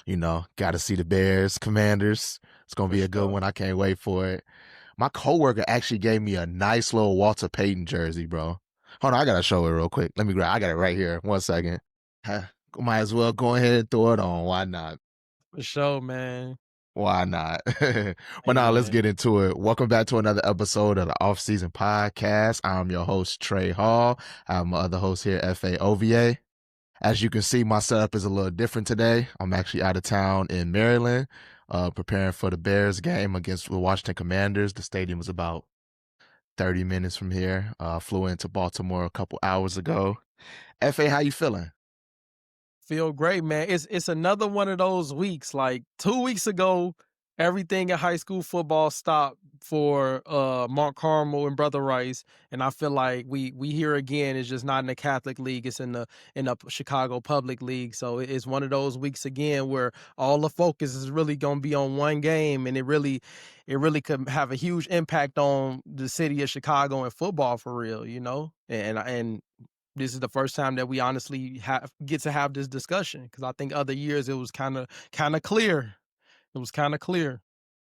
Got to see the Bears, Commanders. It's going to For be a good sure. one. I can't wait for it. My coworker actually gave me a nice little Walter Payton jersey, bro. Hold on, I got to show it real quick. Let me grab I got it right here. 1 second. Might as well go ahead and throw it on. Why not? For sure, man. Why not? But Hey, now let's man. get into it. Welcome back to another episode of the Off-Season Podcast. I'm your host, Tre Hall. I have my other host here, Efe OVA. As you can see, my setup is a little different today. I'm actually out of town in Maryland, preparing for the Bears game against the Washington Commanders. The stadium is about 30 minutes from here. Flew into Baltimore a couple hours ago. Fa, how you feeling? Feel great, man. It's another one of those weeks. Like 2 weeks ago, everything in high school football stopped for Mount Carmel and Brother Rice. And I feel like we here again. It's just not in the Catholic League, it's in the Chicago Public League. So it's one of those weeks again where all the focus is really gonna be on one game, and it really could have a huge impact on the city of Chicago and football for real. And this is the first time that we honestly get to have this discussion, because I think other years it was kind of clear. It was kind of clear.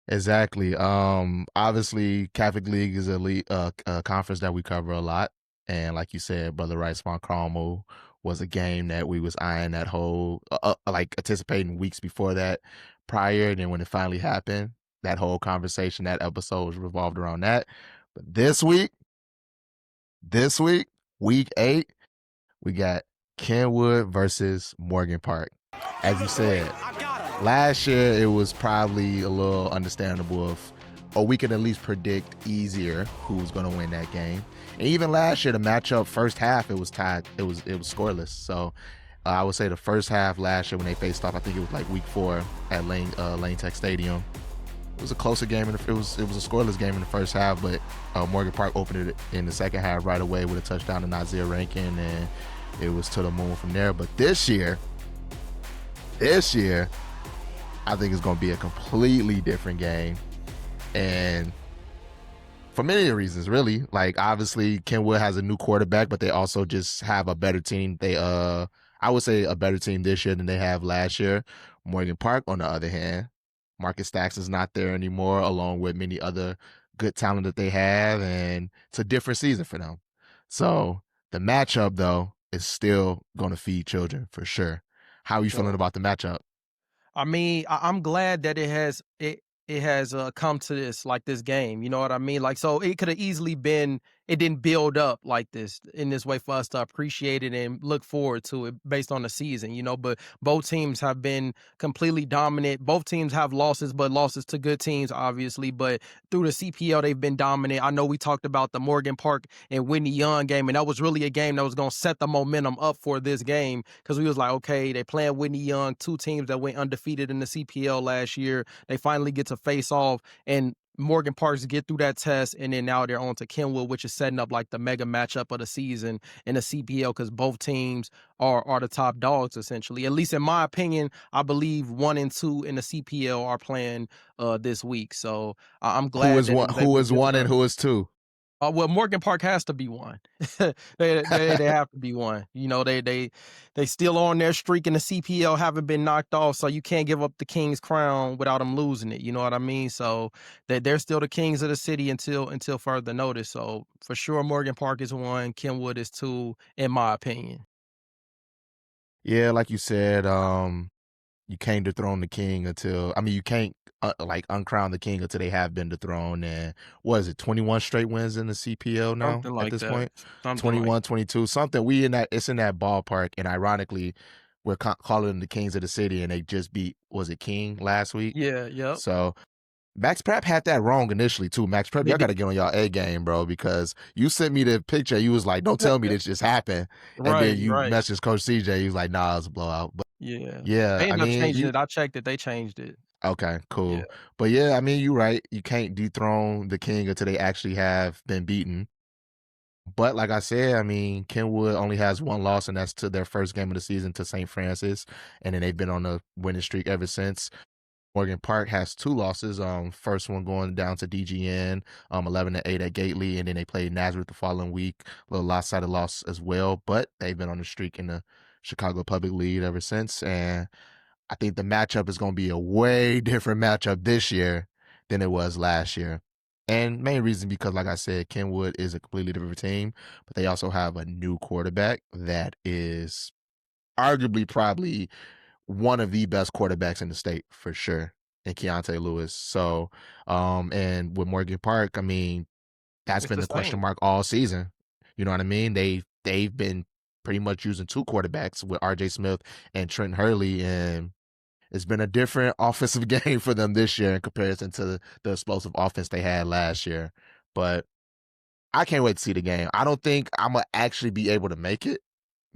Exactly. Obviously, Catholic League is a conference that we cover a lot, and like you said, Brother Rice Mount Carmel was a game that we was eyeing that whole like anticipating weeks before that prior, and then when it finally happened, that whole conversation, that episode was revolved around that. But this week, week 8, we got Kenwood versus Morgan Park. As you said, last year it was probably a little understandable or we could at least predict easier who was going to win that game. And even last year, the matchup first half, it was tied. It was scoreless. So I would say the first half last year when they faced off, I think it was like week 4 at Lane Tech Stadium. It was a closer game. It was a scoreless game in the first half, but Morgan Park opened it in the second half right away with a touchdown to Nazir Rankin, and it was to the moon from there. But this year, I think it's going to be a completely different game. And for many reasons, really. Like, obviously, Kenwood has a new quarterback, but they also just have a better team. I would say a better team this year than they have last year. Morgan Park, on the other hand, Marcus Stacks is not there anymore, along with many other good talent that they have, and it's a different season for them. So the matchup, though, is still going to feed children for sure. How are you feeling Sure. about the matchup? I mean, I'm glad that it has come to this game. You know what I mean? Like, so it could have easily been, it didn't build up like this in this way for us to appreciate it and look forward to it based on the season. But both teams have been completely dominant. Both teams have losses, but losses to good teams, obviously. But through the CPL, they've been dominant. I know we talked about the Morgan Park and Whitney Young game, and that was really a game that was going to set the momentum up for this game, because we was like, okay, they playing Whitney Young, two teams that went undefeated in the CPL last year. They finally get to face off, and Morgan Parks get through that test, and then now they're on to Kenwood, which is setting up like the mega matchup of the season in the CPL, because both teams are the top dogs, essentially. At least in my opinion, I believe 1 and 2 in the CPL are playing this week. So I'm Who glad is that it one? was Who able to is build one, and up. who is two? Well, Morgan Park has to be one. They have to be one. They still on their streak in the CPL, haven't been knocked off, so you can't give up the King's crown without them losing it. You know what I mean? So they're still the kings of the city until further notice. So for sure, Morgan Park is one, Kenwood is two, in my opinion. Yeah, like you said, you can't dethrone the king until you can't like uncrown the king until they have been dethroned. And what is it, 21 straight wins in the CPL now Something at like this that. point? Something like 21, 22, something. It's in that ballpark. And ironically, we're calling them the kings of the city, and they just beat, was it King last week? yeah, yep. So Max Prep had that wrong initially too. Max Prep, They y'all got did. to get on y'all A game, bro, because you sent me the picture. You was like, "Don't tell me this just happened," and then Right, you right. messaged Coach CJ. He was like, "Nah, it's a blowout." But Yeah. yeah, They I ended up mean, changing you it. I checked it. They changed it. okay, Yeah. cool. But yeah, I mean, you're right. You can't dethrone the king until they actually have been beaten. But like I said, I mean, Kenwood only has one loss, and that's to their first game of the season to St. Francis, and then they've been on a winning streak ever since. Morgan Park has 2 losses. First one going down to DGN, 11-8 at Gately, and then they played Nazareth the following week. A little lopsided loss as well, but they've been on a streak in the Chicago Public League ever since. And I think the matchup is going to be a way different matchup this year than it was last year. And main reason because, like I said, Kenwood is a completely different team, but they also have a new quarterback that is arguably probably one of the best quarterbacks in the state for sure, in Keontae Lewis. So, and with Morgan Park, I mean, that's It's been the the question same. mark all season. You know what I mean? They've been pretty much using two quarterbacks with RJ Smith and Trent Hurley, and it's been a different offensive game for them this year in comparison to the explosive offense they had last year. But I can't wait to see the game. I don't think I'm gonna actually be able to make it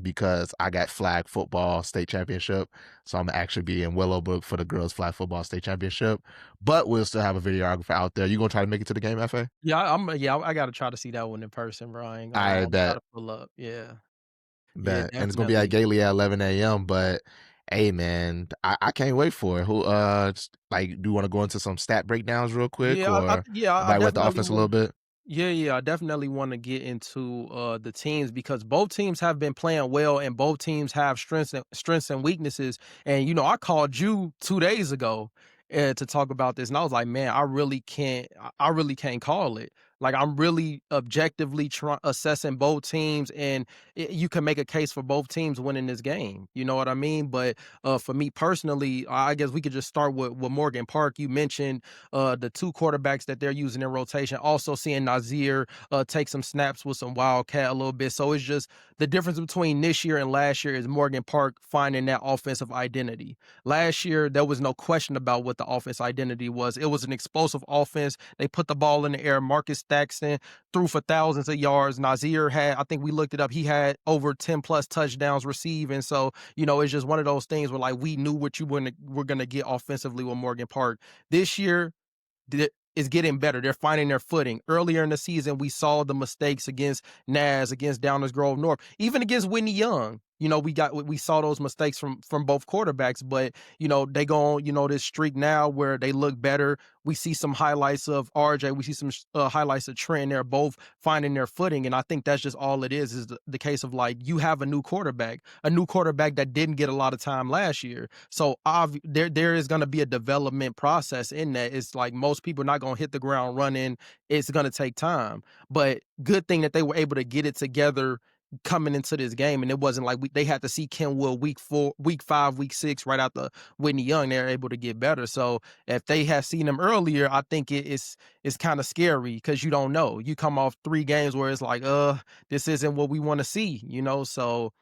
because I got flag football state championship. So I'm gonna actually be in Willowbrook for the girls flag football state championship. But we'll still have a videographer out there. You gonna try to make it to the game, FA? Yeah, I gotta try to see that one in person, bro. I ain't gonna lie. I I'm try bet. to pull up. Yeah. Yeah, Bet. And it's gonna be at definitely. Gailey at 11 a.m. But hey man, I can't wait for it. Who like do you want to go into some stat breakdowns real quick or I evaluate the definitely offense a little want. bit? Yeah, I definitely want to get into the teams because both teams have been playing well and both teams have strengths and weaknesses. And I called you 2 days ago to talk about this, and I was like, man, I really can't call it. Like I'm really objectively assessing both teams, and you can make a case for both teams winning this game. You know what I mean? But for me personally, I guess we could just start with Morgan Park. You mentioned the two quarterbacks that they're using in rotation. Also seeing Nazir take some snaps with some Wildcat a little bit. So it's just the difference between this year and last year is Morgan Park finding that offensive identity. Last year, there was no question about what the offense identity was. It was an explosive offense. They put the ball in the air. Marcus Staxton threw for thousands of yards. Nazir had, I think we looked it up, he had over 10 plus touchdowns receiving. So, it's just one of those things where like we knew what you were going to get offensively with Morgan Park. This year, is getting better. They're finding their footing. Earlier in the season, we saw the mistakes against Naz, against Downers Grove North, even against Whitney Young. We saw those mistakes from both quarterbacks, but they go on, this streak now where they look better. We see some highlights of RJ. We see some highlights of Trent. They're both finding their footing, and I think that's just all it is the case of like you have a new quarterback that didn't get a lot of time last year. So there is going to be a development process in that. It's like most people are not going to hit the ground running. It's going to take time, but good thing that they were able to get it together coming into this game, and it wasn't like they had to see Kenwood week 4, week 5, week 6 right after Whitney Young. They're able to get better. So if they had seen him earlier, I think it's kind of scary because you don't know. You come off 3 games where it's like, this isn't what we want to see, So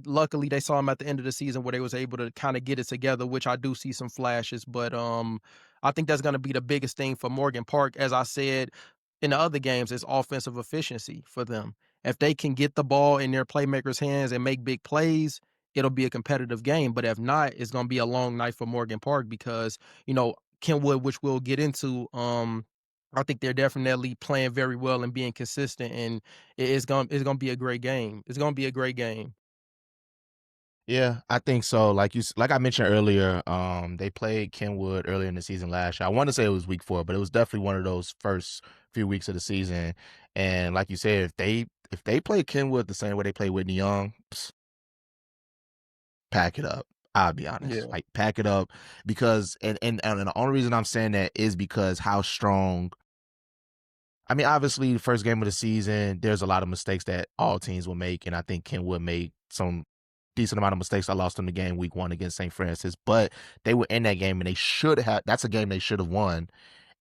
luckily they saw him at the end of the season where they was able to kind of get it together, which I do see some flashes. But I think that's going to be the biggest thing for Morgan Park. As I said in the other games, is offensive efficiency for them. If they can get the ball in their playmakers' hands and make big plays, it'll be a competitive game. But if not, it's going to be a long night for Morgan Park because, Kenwood, which we'll get into, I think they're definitely playing very well and being consistent, and it's gonna be a great game. It's gonna be a great game. Yeah, I think so. Like I mentioned earlier, they played Kenwood earlier in the season last year. I want to say it was week 4, but it was definitely one of those first few weeks of the season. And like you said, if they play Kenwood the same way they play Whitney Young, pack it up. I'll be honest, Yeah. like pack it up because and the only reason I'm saying that is because how strong. I mean, obviously, the first game of the season, there's a lot of mistakes that all teams will make, and I think Kenwood made some decent amount of mistakes. I lost them the game week 1 against St. Francis, but they were in that game, and they should have. That's a game they should have won.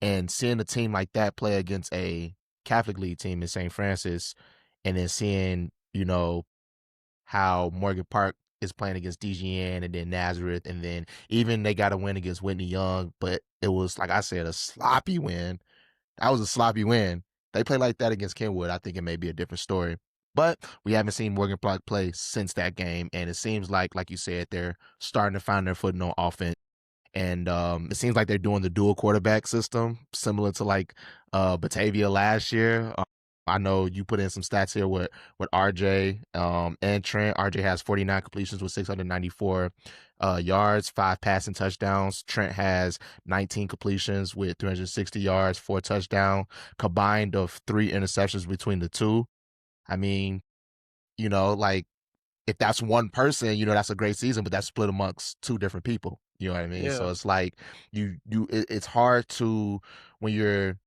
And seeing a team like that play against a Catholic League team in St. Francis, and then seeing how Morgan Park is playing against DGN and then Nazareth, and then even they got a win against Whitney Young, but it was like I said, a sloppy win. That was a sloppy win. They play like that against Kenwood, I think it may be a different story. But we haven't seen Morgan Park play since that game, and it seems like you said, they're starting to find their footing on offense. And it seems like they're doing the dual quarterback system, similar to like Batavia last year. I know you put in some stats here with RJ and Trent. RJ has 49 completions with 694 yards, 5 passing touchdowns. Trent has 19 completions with 360 yards, 4 touchdowns, combined of 3 interceptions between the two. I mean, like if that's one person, that's a great season, but that's split amongst 2 different people. You know what I mean? So Yeah, it's like it's hard to when you're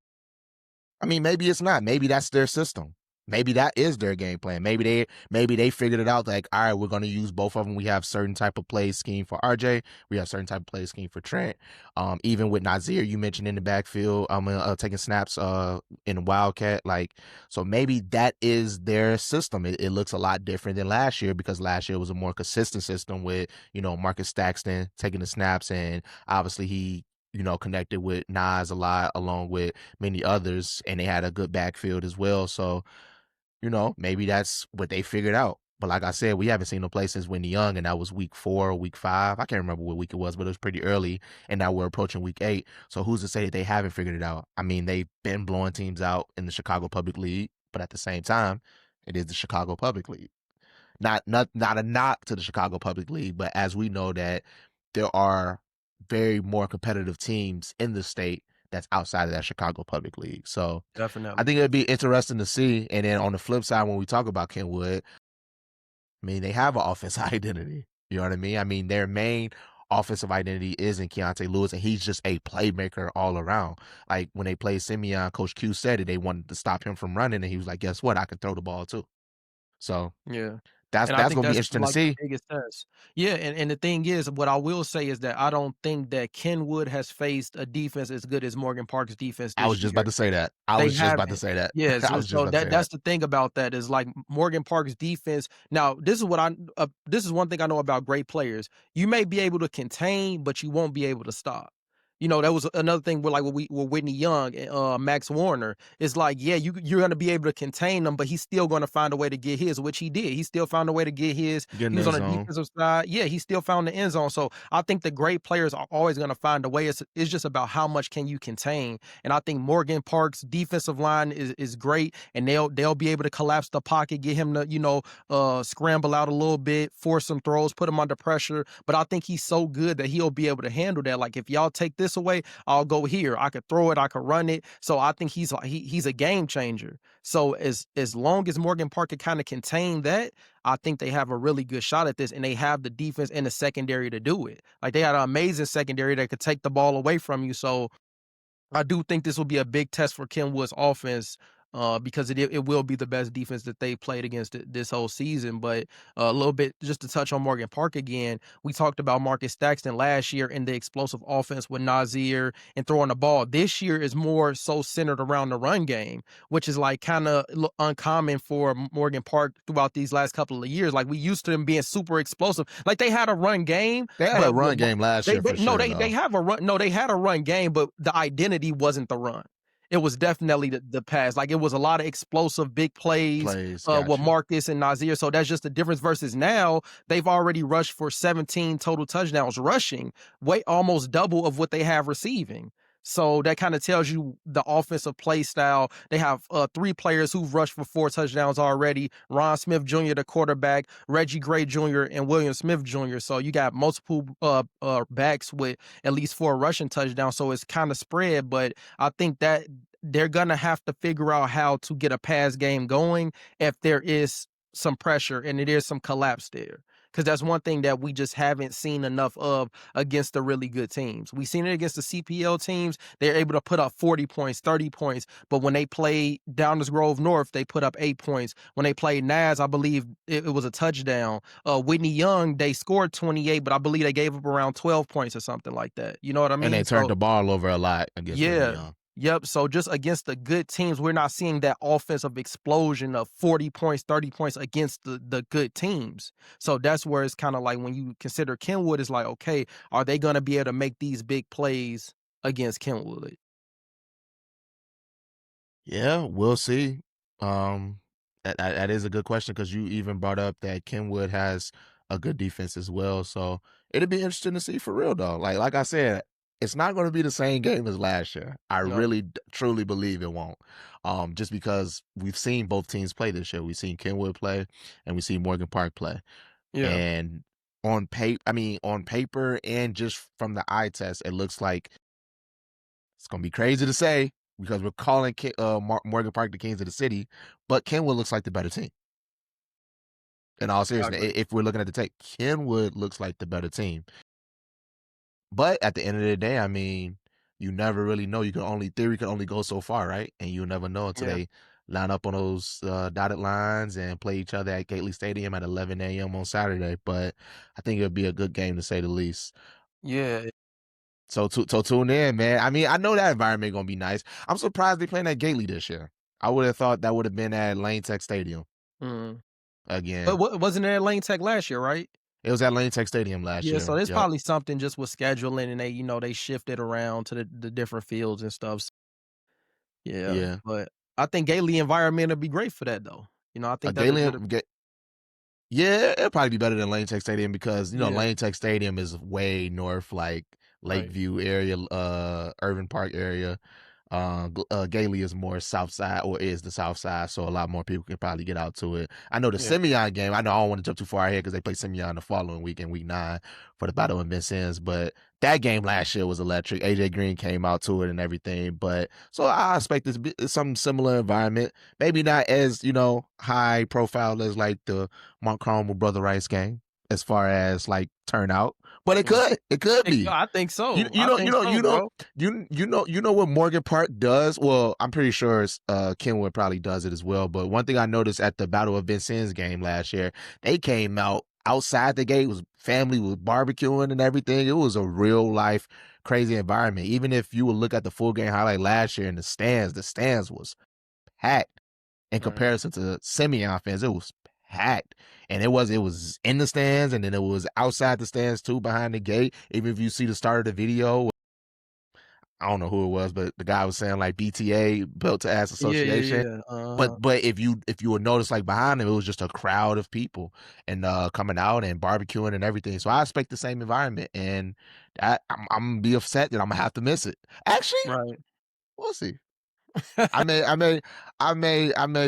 I mean, maybe it's not. Maybe that's their system. Maybe that is their game plan. Maybe they figured it out like, all right, we're gonna use both of them. We have certain type of play scheme for RJ. We have certain type of play scheme for Trent. Even with Nazir, you mentioned in the backfield, taking snaps in Wildcat. Like, so maybe that is their system. It looks a lot different than last year because last year was a more consistent system with, Marcus Staxton taking the snaps, and obviously he connected with Nas a lot along with many others, and they had a good backfield as well. So, maybe that's what they figured out. But like I said, we haven't seen them play since Whitney Young, and that was week 4 or week 5. I can't remember what week it was, but it was pretty early, and now we're approaching week 8. So who's to say that they haven't figured it out? I mean, they've been blowing teams out in the Chicago Public League, but at the same time, it is the Chicago Public League. Not a knock to the Chicago Public League, but as we know that there are very more competitive teams in the state that's outside of that Chicago Public League. So I definitely. think it'd be interesting to see. And then on the flip side, when we talk about Kenwood, I mean, they have an offensive identity. You know what I mean? I mean, their main offensive identity is in Keontae Lewis, and he's just a playmaker all around. Like when they played Simeon, Coach Q said it, they wanted to stop him from running, and he was like, guess what? I can throw the ball too. So Yeah. that's And I that's think gonna be that's interesting to like the see. biggest test. Yeah, and the thing is, what I will say is that I don't think that Kenwood has faced a defense as good as Morgan Park's defense I this was just about year. to say that. I They was just about to haven't. say that. Yeah, I so was just so about to say that's that. the thing about that is like Morgan Park's defense. Now, this is one thing I know about great players. You may be able to contain, but you won't be able to stop. That was another thing with like with Whitney Young and Max Warner. It's like, yeah, you're gonna be able to contain them, but he's still gonna find a way to get his, which he did. He still found a way to get his. Get in He was the on the zone. defensive side. Yeah, he still found the end zone. So I think the great players are always gonna find a way. It's just about how much can you contain. And I think Morgan Park's defensive line is great, and they'll be able to collapse the pocket, get him to scramble out a little bit, force some throws, put him under pressure. But I think he's so good that he'll be able to handle that. Like if y'all take this away, I'll go here. I could throw it, I could run it. So I think he's a game changer. So as long as Morgan Park can kind of contain that, I think they have a really good shot at this, and they have the defense and the secondary to do it. Like they had an amazing secondary that could take the ball away from you. So I do think this will be a big test for Kenwood's offense, because it will be the best defense that they played against this whole season. But a little bit just to touch on Morgan Park again, we talked about Marcus Staxton last year and the explosive offense with Nazir and throwing the ball. This year is more so centered around the run game, which is like kind of uncommon for Morgan Park throughout these last couple of years. Like we used to them being super explosive. Like they had a run game, They had a but run game last year they for no, sure, they though. have a run. No, they had a run game, but the identity wasn't the run. It was definitely the pass. Like it was a lot of explosive big plays Plays, with got you. Marcus and Nazir. So that's just the difference versus now they've already rushed for 17 total touchdowns rushing, way almost double of what they have receiving. So that kind of tells you the offensive play style. They have 3 players who've rushed for 4 touchdowns already. Ron Smith Jr., the quarterback, Reggie Gray Jr., and William Smith Jr. So you got multiple backs with at least 4 rushing touchdowns. So it's kind of spread, but I think that they're gonna have to figure out how to get a pass game going if there is some pressure and it is some collapse there. Because that's one thing that we just haven't seen enough of against the really good teams. We've seen it against the CPL teams. They're able to put up 40 points, 30 points. But when they play Downers Grove North, they put up 8 points. When they played Naz, I believe it was a touchdown. Whitney Young, they scored 28, but I believe they gave up around 12 points or something like that. You know what I And they mean? turned So the ball over a lot against Whitney yeah. Young. Yep. So just against the good teams, we're not seeing that offensive explosion of 40 points, 30 points against the good teams. So that's where it's kind of like when you consider Kenwood, it's like, okay, are they going to be able to make these big plays against Kenwood? Yeah, we'll see. That is a good question because you even brought up that Kenwood has a good defense as well. So it'll be interesting to see for real though. Like I said, it's not going to be the same game as last year. I No. really truly believe it won't. Just because we've seen both teams play this year. We've seen Kenwood play and we see Morgan Park play. Yeah. And on paper and just from the eye test, it looks like it's gonna be crazy to say because we're calling Morgan Park the Kings of the City, but Kenwood looks like the better team. In all I seriousness, agree. if we're looking at the tape, Kenwood looks like the better team. But at the end of the day, I mean, you never really know. Theory can only go so far, right? And you'll never know until Yeah. they line up on those dotted lines and play each other at Gately Stadium at 11 a.m. on Saturday. But I think it'll be a good game to say the least. Yeah. So tune in, man. I mean, I know that environment gonna be nice. I'm surprised they playing at Gately this year. I would have thought that would have been at Lane Tech Stadium Mm. But again. wasn't it at Lane Tech last year, right? It was at Lane Tech Stadium last Yeah, so year. there's Yep. probably something just with scheduling and they shifted around to the different fields and stuff. Yeah, Yeah. but I think Gately environment would be great for that though. You know, I A think that Gately, that yeah, it'll probably be better than Lane Tech Stadium because yeah, Lane Tech Stadium is way north, like right. Lakeview area, Irving Park area. Gately is more south side, or is the south side, so a lot more people can probably get out to it. I know the Yeah, Simeon game. I know I don't want to jump too far ahead because they play Simeon the following week in week 9 for the Battle of Vincennes. But that game last year was electric. AJ Green came out to it and everything. But so I expect this to be some similar environment. Maybe not as high profile as like the Montcalm Brother Rice game as far as like turnout, but mm. it could be. I think You so. you I know you think know so, you know bro. you know what Morgan Park does. Well, I'm pretty sure Kenwood probably does it as well. But one thing I noticed at the Battle of Vincennes game last year, they came out outside the gate. Was family was barbecuing and everything. It was a real life crazy environment. Even if you would look at the full game highlight last year in the stands was packed in Right. comparison to Simeon fans. It was packed. And it was in the stands, and then it was outside the stands too, behind the gate. Even if you see the start of the video, I don't know who it was, but the guy was saying like BTA, Built to Ass Yeah, yeah, Association. yeah. Uh-huh. But if you would notice, like behind him, it was just a crowd of people and coming out and barbecuing and everything. So I expect the same environment, and I'm gonna be upset that I'm gonna have to miss it. Actually, Right. we'll see. I may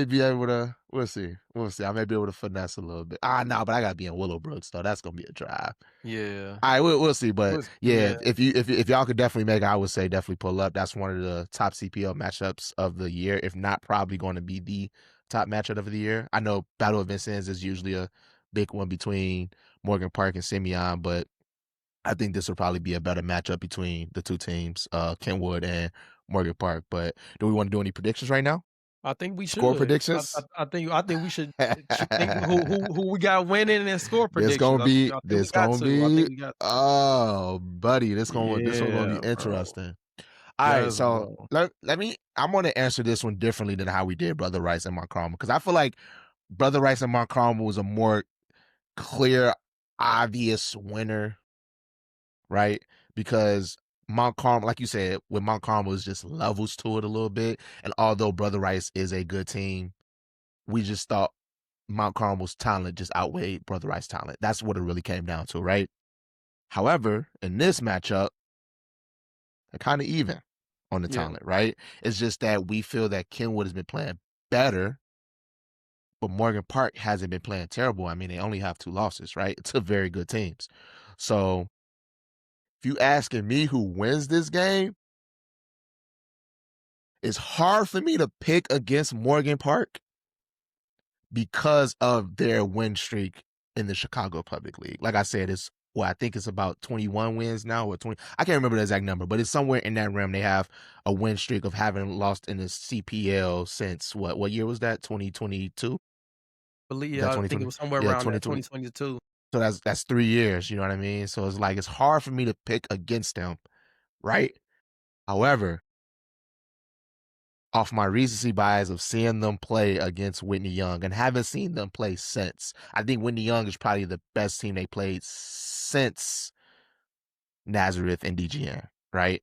be able to. We'll see. We'll see. I may be able to finesse a little bit. No, but I gotta be in Willowbrook, so that's gonna be a drive. Yeah. All right, we'll see. But yeah, Yeah. if y'all could definitely make it, I would say definitely pull up. That's one of the top CPL matchups of the year, if not probably going to be the top matchup of the year. I know Battle of Vincennes is usually a big one between Morgan Park and Simeon, but I think this will probably be a better matchup between the two teams, Kenwood and Morgan Park. But do we want to do any predictions right now? I think we Score should. predictions? I think we should think who we got winning and score This predictions. gonna be I think we this got gonna to. I think be we got to. oh buddy, this one gonna be Yeah, bro. interesting. All right, Yes, so bro. I'm gonna answer this one differently than how we did Brother Rice and Montcalm, because I feel like Brother Rice and Montcalm was a more clear, obvious winner, right? Because Montcalm, like you said, with Montcalm was just levels to it a little bit. And although Brother Rice is a good team, we just thought Montcalm's talent just outweighed Brother Rice's talent. That's what it really came down to, right? However, in this matchup, they're kind of even on the Yeah. talent, right? It's just that we feel that Kenwood has been playing better, but Morgan Park hasn't been playing terrible. I mean, they only have 2 losses, right? It's a very good teams. So if you asking me who wins this game, it's hard for me to pick against Morgan Park because of their win streak in the Chicago Public League. Like I said, I think it's about 21 wins now, or 20. I can't remember the exact number, but it's somewhere in that realm. They have a win streak of having lost in the CPL since what year was that? 2022? Believe Was that yeah, I think it 2020? was somewhere Yeah, around that 2020. 2022. So that's 3 years, you know what I mean? So it's like it's hard for me to pick against them, right? However, off my recency bias of seeing them play against Whitney Young and haven't seen them play since. I think Whitney Young is probably the best team they played since Nazareth and DGN, right?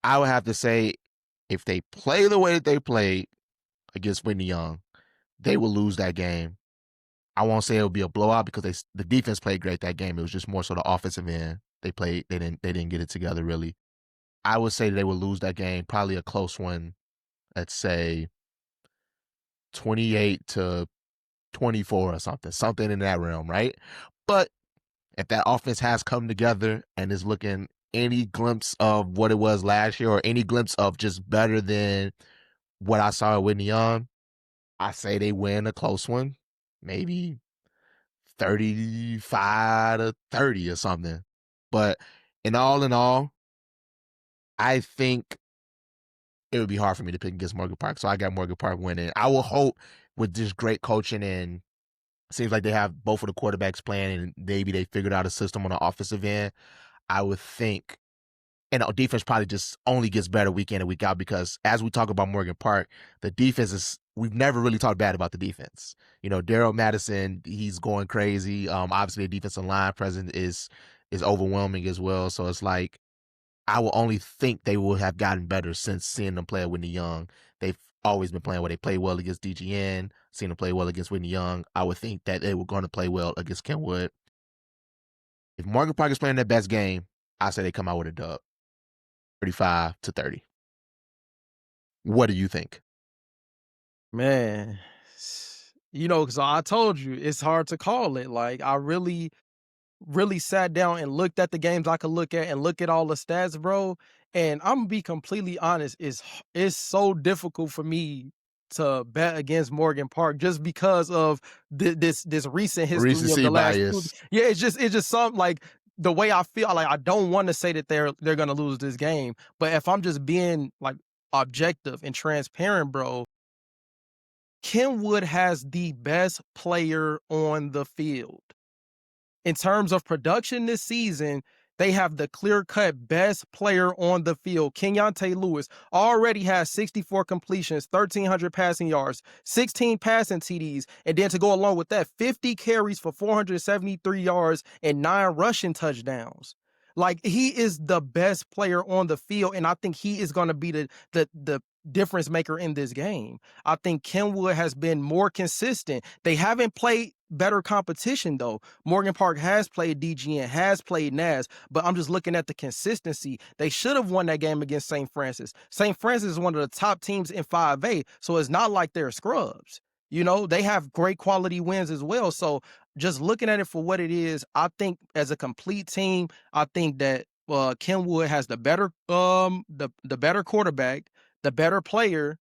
I would have to say if they play the way that they played against Whitney Young, they will lose that game. I won't say it'll be a blowout because the defense played great that game. It was just more so the offensive end. They didn't get it together really. I would say they will lose that game, probably a close one. Let's say 28-24 or something in that realm, right? But if that offense has come together and is looking any glimpse of what it was last year, or any glimpse of just better than what I saw at Whitney Young, I say they win a close one, maybe 35-30 or something. But in all, I think it would be hard for me to pick against Morgan Park. So I got Morgan Park winning. I will hope with this great coaching and seems like they have both of the quarterbacks playing and maybe they figured out a system on the offensive end. I would think, and our defense probably just only gets better week in and week out because as we talk about Morgan Park, the defense is, we've never really talked bad about the defense. You know, Daryl Madison, he's going crazy. Obviously the defensive line presence is overwhelming as well. So it's like, I will only think they will have gotten better since seeing them play at Whitney Young. They've always been playing well. They play well against DGN, seen them play well against Whitney Young. I would think that they were going to play well against Kenwood. If Morgan Park is playing their best game, I say they come out with a dub, 35-30. What do you think? Man, you know, because I told you it's hard to call it. Like I really sat down and looked at the games I could look at and look at all the stats, bro. And I'm gonna be completely honest, it's so difficult for me to bet against Morgan Park just because of this recent history of Recency the last two. bias. Yeah, it's just something like the way I feel. Like I don't want to say that they're gonna lose this game, but if I'm just being like objective and transparent, bro, Kenwood has the best player on the field. In terms of production this season, they have the clear-cut best player on the field. Kenyontae Lewis already has 64 completions, 1,300 passing yards, 16 passing TDs, and then to go along with that, 50 carries for 473 yards and 9 rushing touchdowns. Like, he is the best player on the field, and I think he is going to be the difference maker in this game. I think Kenwood has been more consistent. They haven't played better competition, though. Morgan Park has played DGN, has played NAS, but I'm just looking at the consistency. They should have won that game against St. Francis. St. Francis is one of the top teams in 5A, so it's not like they're scrubs. You know, they have great quality wins as well. So just looking at it for what it is, I think as a complete team, I think that Kenwood has the better the better quarterback, the better player.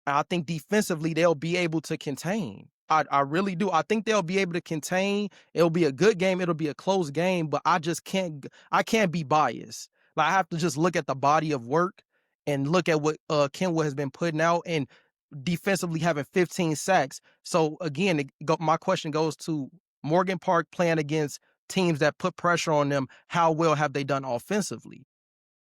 I think defensively they'll be able to contain. I really do. I think they'll be able to contain. It'll be a good game. It'll be a close game, but I can't be biased. Like I have to just look at the body of work and look at what Kenwood has been putting out and defensively having 15 sacks. So again, my question goes to Morgan Park playing against teams that put pressure on them. How well have they done offensively?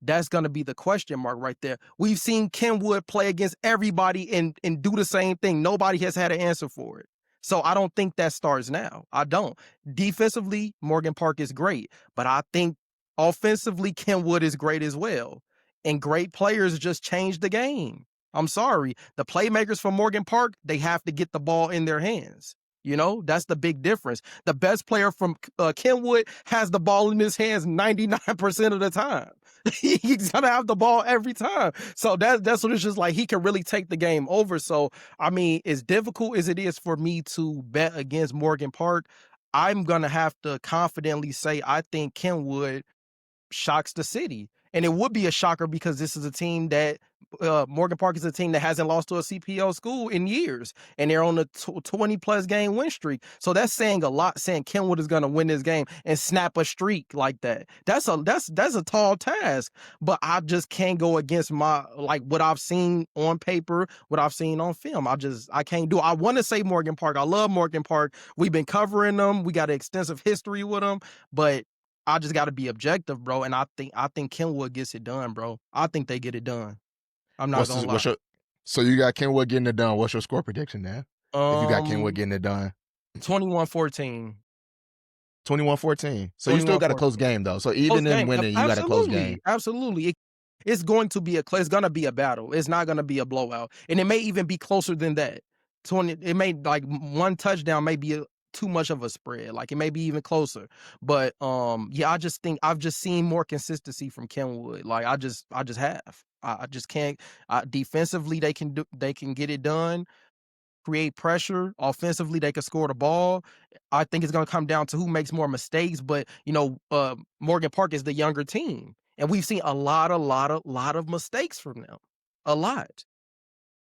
That's going to be the question mark right there. We've seen Kenwood play against everybody and do the same thing. Nobody has had an answer for it. So I don't think that starts now. I don't. Defensively, Morgan Park is great, but I think offensively, Kenwood is great as well. And great players just change the game. I'm sorry. The playmakers for Morgan Park, they have to get the ball in their hands. You know, that's the big difference. The best player from Kenwood has the ball in his hands 99% of the time. He's gonna have the ball every time. So that's what it's just like. He can really take the game over. So I mean, as difficult as it is for me to bet against Morgan Park, I'm gonna have to confidently say I think Kenwood shocks the city. And it would be a shocker because this is a team that Morgan Park is a team that hasn't lost to a CPL school in years, and they're on a 20-plus game win streak. So that's saying a lot, saying Kenwood is going to win this game and snap a streak like that. That's a tall task, but I just can't go against what I've seen on paper, what I've seen on film. I can't do it. I want to say Morgan Park. I love Morgan Park. We've been covering them. We got an extensive history with them, but I just got to be objective, bro. And I think Kenwood gets it done, bro. I think they get it done. I'm not gonna lie. So you got Kenwood getting it done. What's your score prediction now? If you got Kenwood getting it done. 21-14. 21-14. So you still got a close game, though. So even in winning, you got a close game. Absolutely. It's going to be a battle. It's not going to be a blowout. And it may even be closer than that. It may, like, one touchdown may be too much of a spread. Like, it may be even closer. But yeah, I just think I've just seen more consistency from Kenwood. Like, I just have. I just can't. Defensively, they can get it done, create pressure. Offensively, they can score the ball. I think it's going to come down to who makes more mistakes. But you know, Morgan Park is the younger team, and we've seen a lot of mistakes from them. A lot,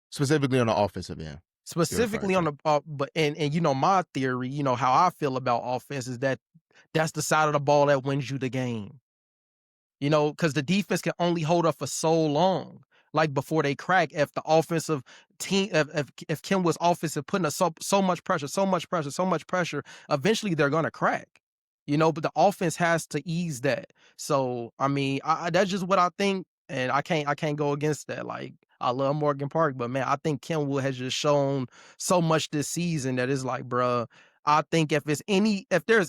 specifically on the offensive end. Specifically on the but you know, my theory, you know, how I feel about offense is that that's the side of the ball that wins you the game. because the defense can only hold up for so long, like before they crack. If the offensive team, if Kenwood's offense is putting us so much pressure, so much pressure, so much pressure, eventually they're gonna crack. But the offense has to ease that. So I mean, that's just what I think, and I can't go against that. Like I love Morgan Park, but man, I think Kenwood has just shown so much this season that it's like, bruh, I think if there's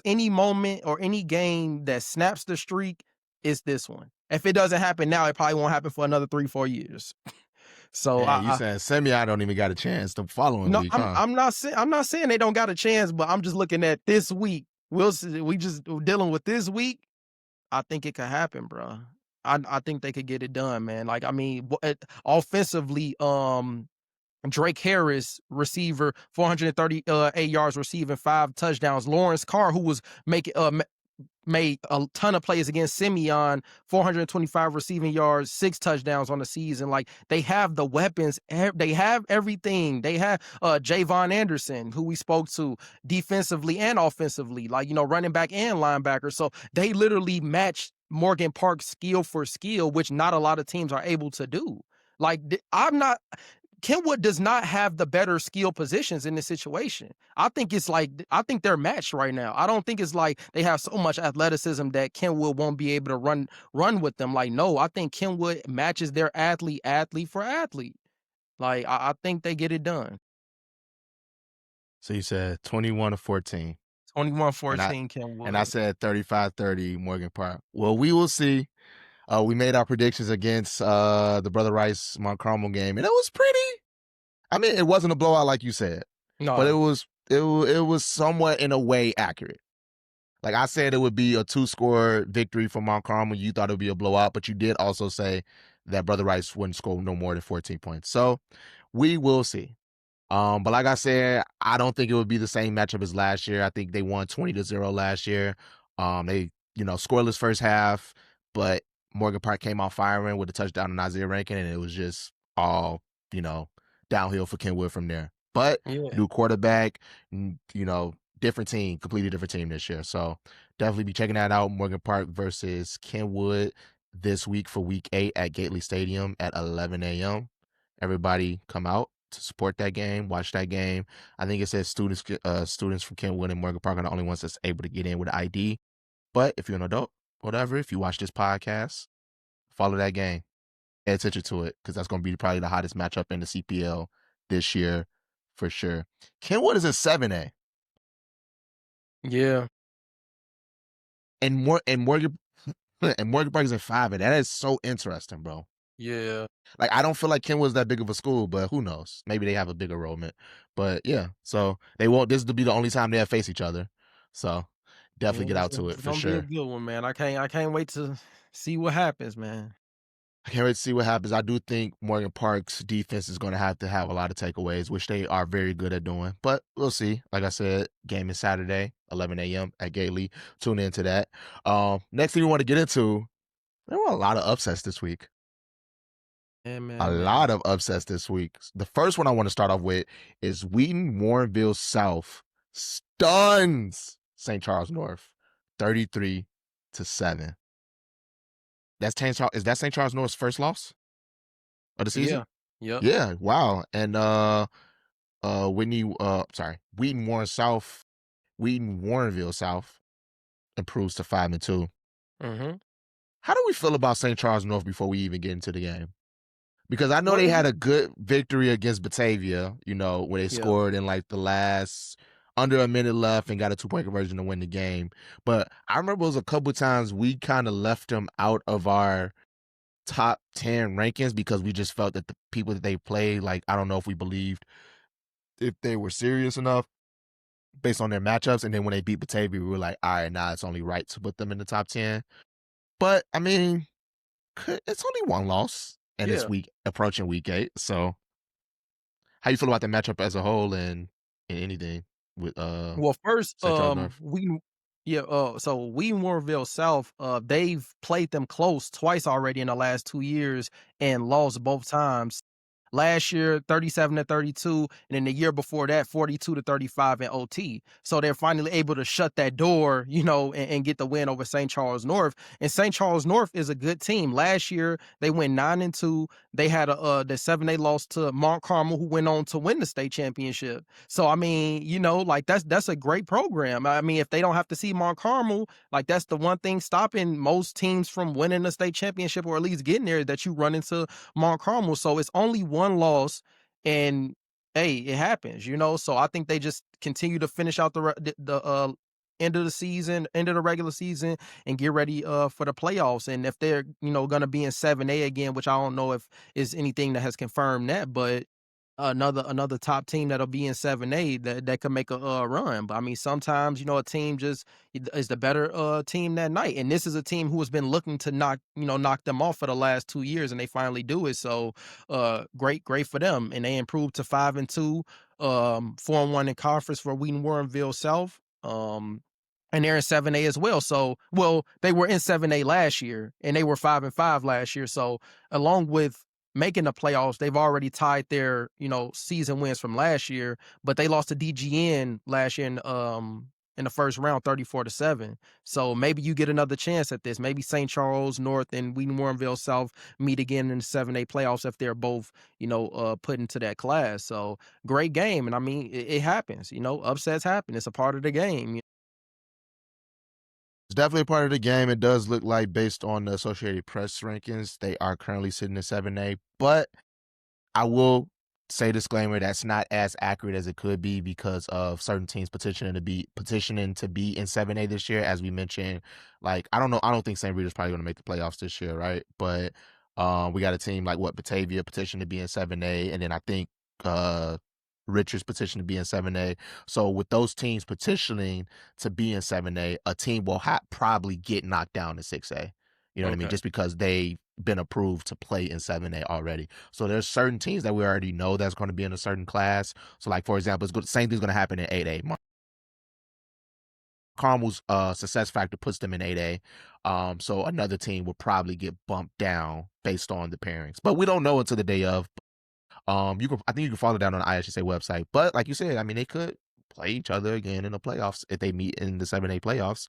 any moment or any game that snaps the streak, it's this one. If it doesn't happen now, it probably won't happen for another 3-4 years. So And you I saying semi don't even got a chance the following no, week, I'm huh? I'm not saying they don't got a chance, but I'm just looking at this week. We'll see. We just dealing with this week. I think it could happen, bro. I think they could get it done, man. Like I mean, offensively, Drake Harris, receiver, 438 yards receiving, 5 touchdowns. Lawrence Carr, who was made a ton of plays against Simeon, 425 receiving yards, 6 touchdowns on the season. Like they have the weapons, they have everything. They have Javon Anderson, who we spoke to defensively and offensively, like running back and linebacker. So they literally match Morgan Park's skill for skill, which not a lot of teams are able to do. Like I'm not Kenwood does not have the better skill positions in this situation. I think they're matched right now. I don't think it's like they have so much athleticism that Kenwood won't be able to run with them. Like, no, I think Kenwood matches their athlete for athlete. Like, I think they get it done. So you said 21-14. 21-14 Kenwood. And I said 35-30 Morgan Park. Well, we will see. We made our predictions against the Brother Rice Mount Carmel game, and it was pretty. I mean, it wasn't a blowout like you said, but it was somewhat in a way accurate. Like I said, it would be a 2-score victory for Mount Carmel. You thought it would be a blowout, but you did also say that Brother Rice wouldn't score no more than 14 points. So we will see. But like I said, I don't think it would be the same matchup as last year. I think they won 20-0 last year. They, scoreless first half, but Morgan Park came out firing with a touchdown on Isaiah Rankin, and it was just all, downhill for Kenwood from there. But new quarterback, different team, completely different team this year. So definitely be checking that out. Morgan Park versus Kenwood this week for week 8 at Gately Stadium at 11 a.m. Everybody come out to support that game, watch that game. I think it says students from Kenwood and Morgan Park are the only ones that's able to get in with an ID. But if you're an adult, whatever, if you watch this podcast, follow that game. Pay attention to it because that's going to be probably the hottest matchup in the CPL this year for sure. Kenwood is in 7A. Yeah. And Morgan Park is in 5A. That is so interesting, bro. Yeah. Like, I don't feel like Kenwood's that big of a school, but who knows? Maybe they have a big enrollment. But yeah, so this will be the only time they'll face each other. So definitely get out to it for sure. It's gonna be a good one, man. I can't wait to see what happens, man. I can't wait to see what happens. I do think Morgan Park's defense is going to have a lot of takeaways, which they are very good at doing. But we'll see. Like I said, game is Saturday, 11 a.m. at Gately. Tune into that. Next thing we want to get into, there were a lot of upsets this week. Yeah, man, a lot of upsets this week. The first one I want to start off with is Wheaton Warrenville South stuns St. Charles North 33-7. Is that St. Charles North's first loss of the season? Yeah. Yep. Yeah. Wow. And Wheaton Warrenville South improves to 5-2. Mm-hmm. How do we feel about St. Charles North before we even get into the game? Because I know Well, they had a good victory against Batavia, where they scored in like the last under a minute left and got a 2-point conversion to win the game. But I remember it was a couple times we kind of left them out of our top 10 rankings because we just felt that the people that they played, like, I don't know if we believed if they were serious enough based on their matchups. And then when they beat Batavia, we were like, all right, now it's only right to put them in the top 10. But I mean, it's only one loss. And it's approaching week 8. So how you feel about the matchup as a whole and anything with well, first, so Wheaton Warrenville South, they've played them close twice already in the last 2 years and lost both times. Last year, 37-32, and then the year before that, 42-35 in OT. So they're finally able to shut that door, and get the win over St. Charles North. And St. Charles North is a good team. Last year, they went 9-2. They had the 7-8 loss to Mount Carmel, who went on to win the state championship. So I mean, like that's a great program. I mean, if they don't have to see Mount Carmel, like that's the one thing stopping most teams from winning the state championship or at least getting there, that you run into Mount Carmel. So it's only one loss, and hey, it happens, So I think they just continue to finish out the end of the season, end of the regular season, and get ready for the playoffs. And if they're gonna be in 7A again, which I don't know if is anything that has confirmed that, but another top team that'll be in 7A that could make a run. But I mean, sometimes a team just is the better team that night, and this is a team who has been looking to knock them off for the last 2 years, and they finally do it. So great for them, and they improved to 5-2, 4-1 in conference for Wheaton Warrenville South. And they're in 7A as well. So, well, they were in 7A last year, and they were 5-5 last year. So, along with making the playoffs, they've already tied their season wins from last year, but they lost to DGN last year in the first round, 34-7. So maybe you get another chance at this. Maybe St. Charles North and Wheaton Warrenville South meet again in the 7A playoffs if they're both put into that class. So great game, and I mean it happens. Upsets happen. It's a part of the game. It's definitely a part of the game. It does look like, based on the Associated Press rankings, they are currently sitting at 7A. But I will say, disclaimer, that's not as accurate as it could be because of certain teams petitioning to be in 7A this year. As we mentioned, like I don't think St. Rita's probably going to make the playoffs this year, right? But we got a team like Batavia petitioned to be in 7A, and then I think Richards petitioned to be in 7A. So with those teams petitioning to be in 7A, a team will probably get knocked down to 6A. You know what I mean? Okay. Just because they've been approved to play in 7A already. So there's certain teams that we already know that's going to be in a certain class. So like, for example, same thing's going to happen in 8A. Carmel's success factor puts them in 8A. So another team will probably get bumped down based on the pairings. But we don't know until the day of. I think you can follow that on the IHSA website. But like you said, I mean, they could play each other again in the playoffs if they meet in the 7A playoffs,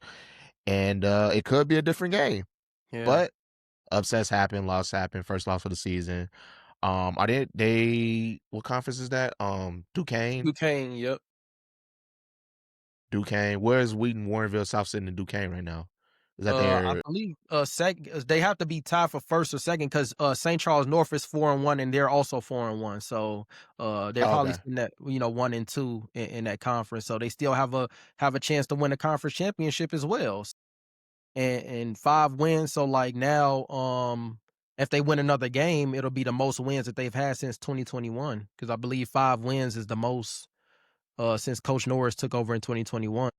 and it could be a different game. Yeah. But upsets happen, loss happen, first loss for the season. Are they what conference is that? Duquesne. Yep. Duquesne. Where's Wheaton Warrenville South sitting in Duquesne right now? Is that I believe they have to be tied for first or second because St. Charles North is 4-1 and they're also 4-1. So they're probably okay. sitting at 1-2 in that conference. So they still have a chance to win a conference championship as well. And 5 wins. So like now, if they win another game, it'll be the most wins that they've had since 2021. Because I believe 5 wins is the most since Coach Norris took over in 2021.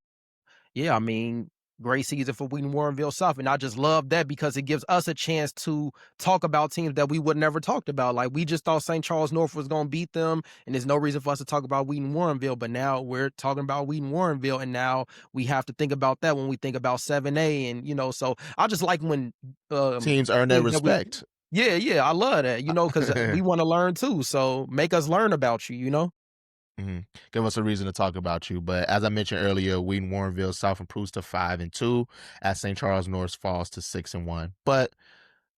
Yeah, I mean, great season for Wheaton Warrenville South, and I just love that because it gives us a chance to talk about teams that we would never talked about. Like we just thought St. Charles North was going to beat them, and there's no reason for us to talk about Wheaton Warrenville. But now we're talking about Wheaton Warrenville, and now we have to think about that when we think about 7A. And so I just like when Teams earn their respect. Yeah, I love that. Because we want to learn too. So make us learn about you. Mm-hmm. Give us a reason to talk about you. But as I mentioned earlier, Wheaton Warrenville South improves to 5-2 as St. Charles North falls to 6-1. But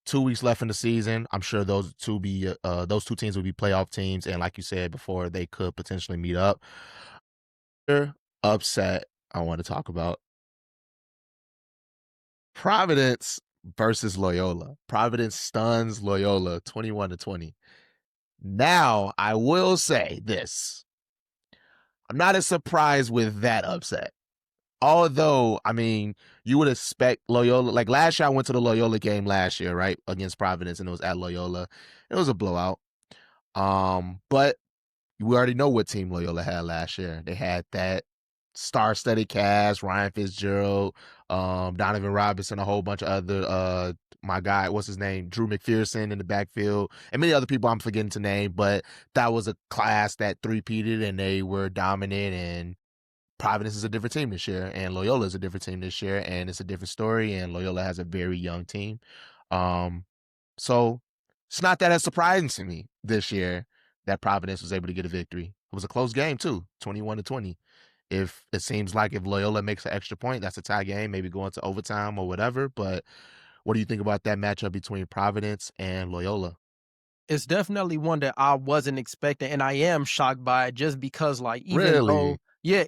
2 weeks left in the season. I'm sure those two teams will be playoff teams, and like you said before, they could potentially meet up. Upset I want to talk about: Providence versus Loyola. Providence stuns Loyola 21-20. Now I will say this: I'm not as surprised with that upset. Although, I mean, you would expect Loyola. Like last year, I went to the Loyola game last year, right, against Providence, and it was at Loyola. It was a blowout. But we already know what team Loyola had last year. They had that star-studded cast: Ryan Fitzgerald, Donovan Robinson, a whole bunch of other, my guy, what's his name, Drew McPherson in the backfield, and many other people I'm forgetting to name. But that was a class that three-peated, and they were dominant. And Providence is a different team this year, and Loyola is a different team this year, and it's a different story, and Loyola has a very young team. So it's not that as surprising to me this year. that Providence was able to get a victory. It was a close game too, 21-20. If it seems like if Loyola makes an extra point, that's a tie game, maybe going to overtime or whatever. But what do you think about that matchup between Providence and Loyola? It's definitely one that I wasn't expecting, and I am shocked by it just because, like, Really?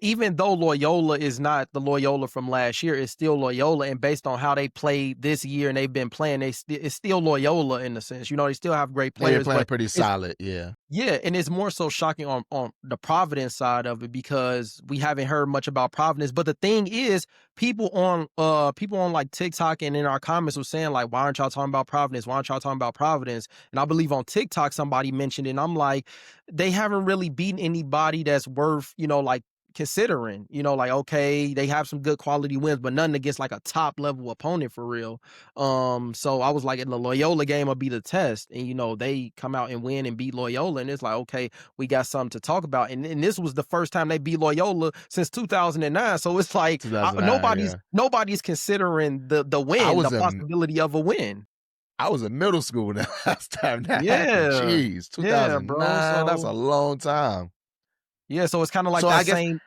even though Loyola is not the Loyola from last year, it's still Loyola, and based on how they played this year and they've been playing, it's still Loyola in a sense. You know, they still have great They've been players, playing but pretty it's solid, yeah. yeah, and it's more so shocking on the Providence side of it because we haven't heard much about Providence. But the thing is, people on like TikTok and in our comments were saying like, why aren't y'all talking about Providence? Why aren't y'all talking about Providence? And I believe on TikTok somebody mentioned it, and I'm like, they haven't really beaten anybody that's worth, like considering, like okay, they have some good quality wins, but nothing against like a top level opponent for real. So I was like, in the Loyola game will be the test, and they come out and win and beat Loyola, and it's like, okay, we got something to talk about. And this was the first time they beat Loyola since 2009, so it's like 2009, yeah. nobody's considering the I win, the was in possibility of a win. I was in middle school when the last time that happened. Yeah, Jeez, yeah, bro. 2009, that's a So long time. yeah, so it's kind of like So I that guess same.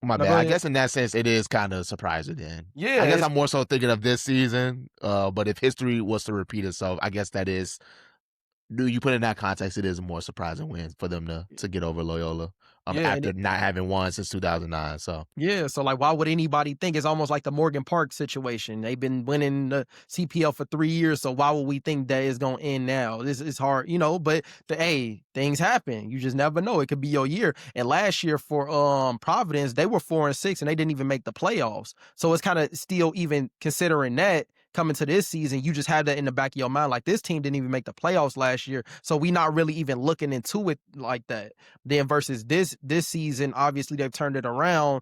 my No, bad. go I ahead. guess in that sense, it is kind of surprising then. Yeah, I guess it's I'm more so thinking of this season. But if history was to repeat itself, I guess that is. Do you put in that context? It is a more surprising win for them to get over Loyola. yeah, and After not having won since 2009. So yeah, so like, why would anybody think it's almost like the Morgan Park situation? They've been winning the CPL for 3 years, so why would we think that it's gonna end now? This is hard, but hey, things happen. You just never know. It could be your year. And last year for Providence, they were 4-6 and they didn't even make the playoffs. So it's kind of still, even considering that coming to this season, you just have that in the back of your mind. Like, this team didn't even make the playoffs last year. So we not really even looking into it like that. Then versus this season, obviously they've turned it around.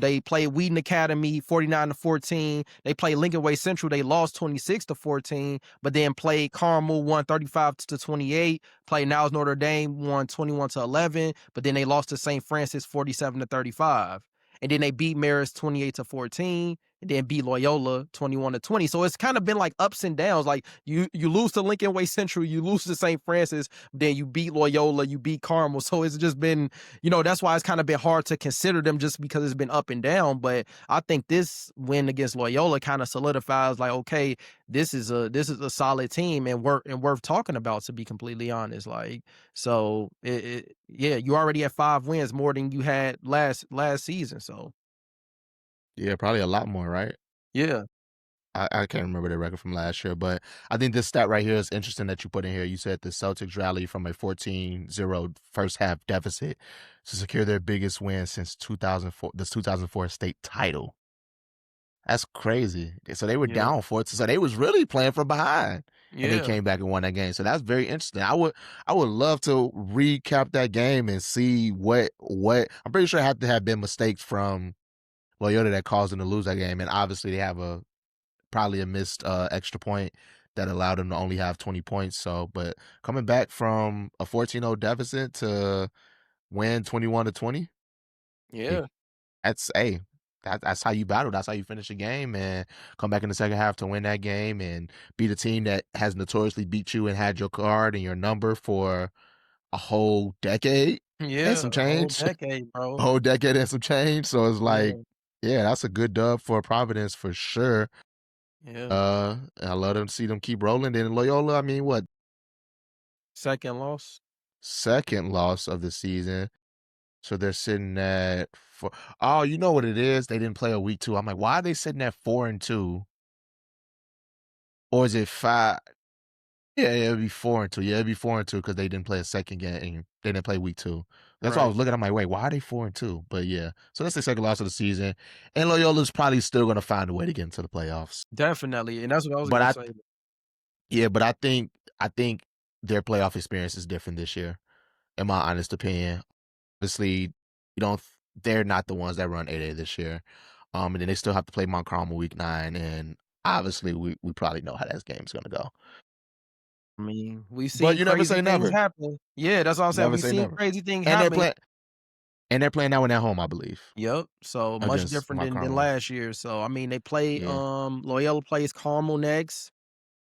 They played Wheaton Academy 49-14. They played Lincoln Way Central. They lost 26-14, but then played Carmel, won 35-28. Played Niles Notre Dame, won 21-11, but then they lost to St. Francis 47-35. And then they beat Marist 28-14, and then beat Loyola 21-20. So it's kind of been like ups and downs. Like, you lose to Lincoln Way Central, you lose to St. Francis, then you beat Loyola, you beat Carmel. So it's just been, that's why it's kind of been hard to consider them, just because it's been up and down. But I think this win against Loyola kind of solidifies like, okay, this is a solid team and worth talking about, to be completely honest. Like, so yeah, you already have 5 wins, more than you had last season. So yeah, probably a lot more, right? yeah. I can't remember the record from last year, but I think this stat right here is interesting that you put in here. You said the Celtics rally from a 14-0 first half deficit to secure their biggest win since 2004, the 2004 state title. That's crazy. So they were Yeah. down 4, so they was really playing from behind, and they Yeah. came back and won that game. So that's very interesting. I would love to recap that game and see what I'm pretty sure it had to have been mistakes from Loyola that caused them to lose that game, and obviously they have probably a missed extra point that allowed them to only have 20 points. So, but coming back from a 14-0 deficit to win 21-20, Yeah. that's that's how you battle. That's how you finish a game and come back in the second half to win that game and beat a team that has notoriously beat you and had your card and your number for a whole decade and Yeah. some A whole change. decade, A bro. whole decade and some change. So it's like, Yeah. yeah, that's a good dub for Providence for sure. Yeah. I love them to see them keep rolling. Then Loyola, I mean, what, Second loss. second loss of the season. So they're sitting at four. Oh, you know what it is? They didn't play a week 2. I'm like, why are they sitting at 4-2? Or is it 5? Yeah, it'd be 4-2. Yeah, it'd be 4-2 because they didn't play a second game. They didn't play week 2. That's why I Right. was looking. I'm like, wait, why are they 4-2? But yeah, so that's the second loss of the season, and Loyola's probably still going to find a way to get into the playoffs. Definitely. And that's what I was But gonna say. I think their playoff experience is different this year, in my honest opinion. Obviously, you don't. They're not the ones that run 8A this year. And then they still have to play Mount Carmel week 9, and obviously we probably know how that game's going to go. I mean, we've But seen you never crazy say things never. happen. Yeah, that's what I'm saying. Never We've say seen never. crazy things And they're happen. playing. And they're playing that one at home, I believe, Yep. So much against different Mount than Carmel. last year. So I mean, they play Yeah. Loyola plays Carmel next.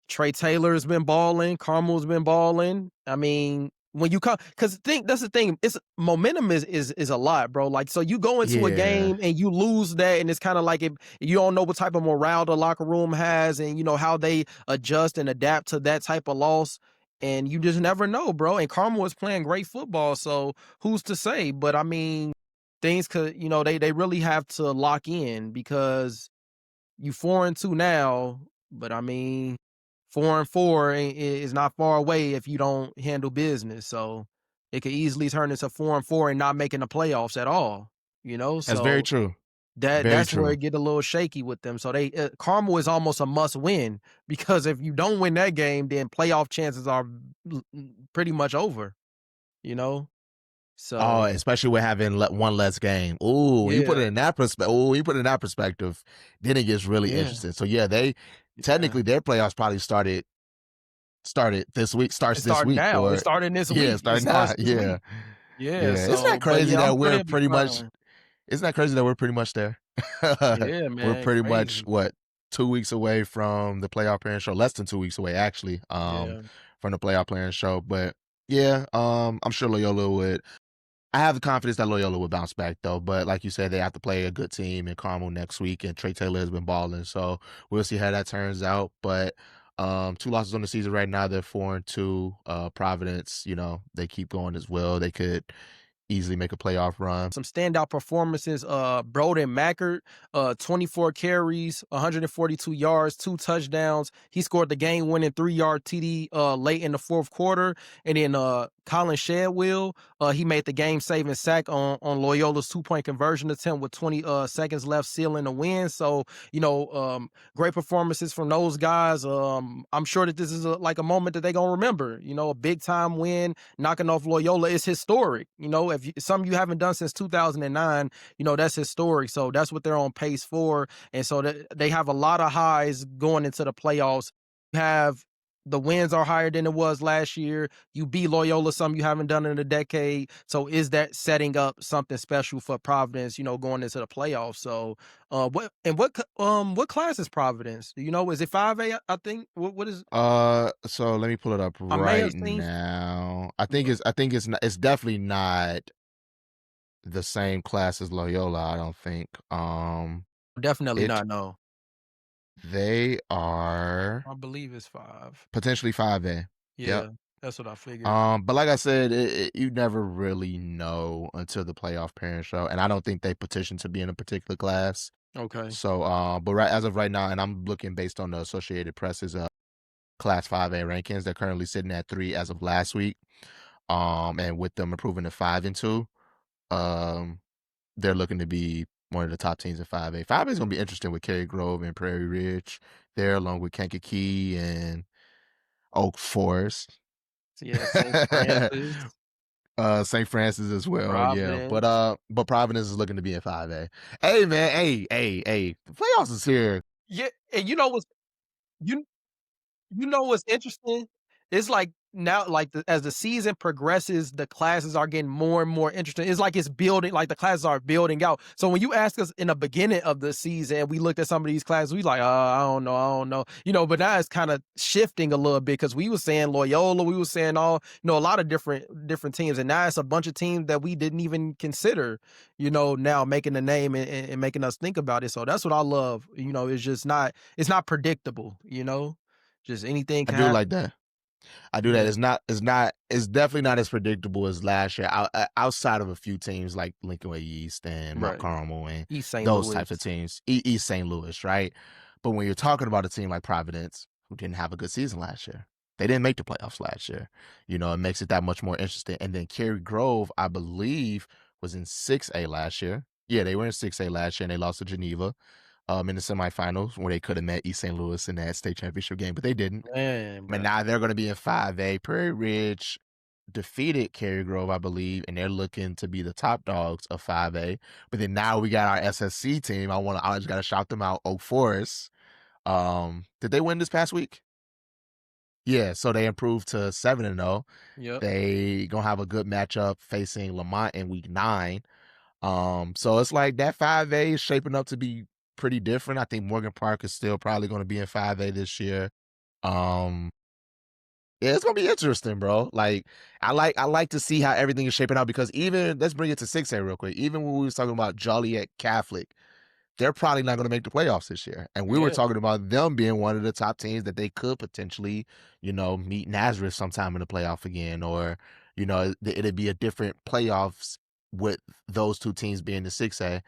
Trey Taylor's been balling. Carmel's been balling. I mean, when you come, because that's the thing. It's momentum is a lot, bro. Like, so you go into a Yeah. game and you lose that, and it's kind of like, if you don't know what type of morale the locker room has, and you know how they adjust and adapt to that type of loss, and you just never know, bro. And Carmel was playing great football, so who's to say? But I mean, things could, they really have to lock in, because you 4-2 now, but I mean, 4-4 is not far away if you don't handle business. So it could easily turn into 4-4 and not making the playoffs at all. That's very So true. that Very that's where true. it get a little shaky with them. So Carmel is almost a must win, because if you don't win that game, then playoff chances are pretty much over. You know, Oh, so especially with having one less game. Ooh, when you put it yeah, in that perspective. Ooh, you put it in that perspective, then it gets really yeah, interesting. So yeah, they yeah. technically their playoffs probably started this week. Starts It's this starting week, now. It's or starting this yeah, week. It starting now. starts this Yeah, week. Yeah, yeah. Isn't so that but crazy yeah, I'm that sure we're they'll be pretty much? fine. Isn't that crazy that we're pretty much there? Yeah, We're man, pretty much crazy. what 2 weeks away from the playoff playing show. Less than 2 weeks away, actually. Yeah. From the playoff playing show. But yeah, I'm sure Loyola would. I have the confidence that Loyola will bounce back, though. But like you said, they have to play a good team in Carmel next week, and Trey Taylor has been balling, so we'll see how that turns out. But 2 losses on the season right now. They're 4-2. Providence, they keep going as well. They could easily make a playoff run. Some standout performances. Broden Mackert, 24 carries, 142 yards, 2 touchdowns. He scored the game-winning 3-yard TD late in the fourth quarter. And then Colin Shadwell, he made the game-saving sack on Loyola's 2-point conversion attempt with 20 seconds left, sealing the win. So, great performances from those guys. I'm sure that this is like a moment that they're going to remember. A big-time win, knocking off Loyola is historic. If some you haven't done since 2009, that's historic. So that's what they're on pace for. And so they have a lot of highs going into the playoffs. You have the wins are higher than it was last year. You beat Loyola, some you haven't done in a decade. So is that setting up something special for Providence, going into the playoffs? So what class is Providence? Do you know? Is it 5A? I think. What is? So let me pull it up I may right have seen. now. I think it's not, it's definitely not the same class as Loyola, I don't think. Definitely It not. No, they are I believe it's 5. potentially 5A. Yep. Yeah, that's what I figured. But like I said, you never really know until the playoff parent show, and I don't think they petition to be in a particular class. Okay. So, but right as of right now, and I'm looking based on the Associated Press's Class 5A rankings, they're currently sitting at 3 as of last week. And with them improving to 5-2, um, they're looking to be one of the top teams in 5A. 5A is going to be interesting with Cary Grove and Prairie Ridge there, along with Kankakee and Oak Forest. So yeah, St. Francis, St. Francis as well, yeah. But Providence. but Providence is looking to be in 5A. Hey man, hey, the playoffs is here. Yeah, and you what's interesting? It's like now, like as the season progresses, the classes are getting more and more interesting. It's like it's building, like the classes are building out. So when you ask us in the beginning of the season, we looked at some of these classes, we like, I don't know. But now it's kind of shifting a little bit, because we were saying Loyola, we were saying a lot of different teams, and now it's a bunch of teams that we didn't even consider, now making a name and making us think about it. So that's what I love. It's not predictable. Just anything I can do happen. like that. I do that. Yeah, It's definitely not as predictable as last year. Outside of a few teams like Lincoln Way East and Mount right. Carmel and East St. those Louis. types of teams, East St. Louis, right? But when you're talking about a team like Providence, who didn't have a good season last year, they didn't make the playoffs last year. It makes it that much more interesting. And then Cary Grove, I believe, was in 6A last year. Yeah, they were in 6A last year, and they lost to Geneva in the semifinals, where they could have met East St. Louis in that state championship game, but they didn't. Man, But bro. now they're going to be in 5A. Prairie Ridge defeated Cary Grove, I believe, and they're looking to be the top dogs of 5A. But then now we got our SSC team. I just got to shout them out. Oak Forest. Did they win this past week? Yeah, so they improved to 7-0. Yep. They gonna have a good matchup facing Lemont in week 9. So it's like that 5A is shaping up to be pretty different. I think Morgan Park is still probably going to be in 5A this year. Um, Yeah, it's gonna be interesting, bro. Like I like to see how everything is shaping out because even let's bring it to 6A real quick. Even when we was talking about Joliet Catholic, they're probably not going to make the playoffs this year. And we were Yeah. talking about them being one of the top teams that they could potentially, meet Nazareth sometime in the playoff again, or, it'd be a different playoffs with those two teams being the 6A.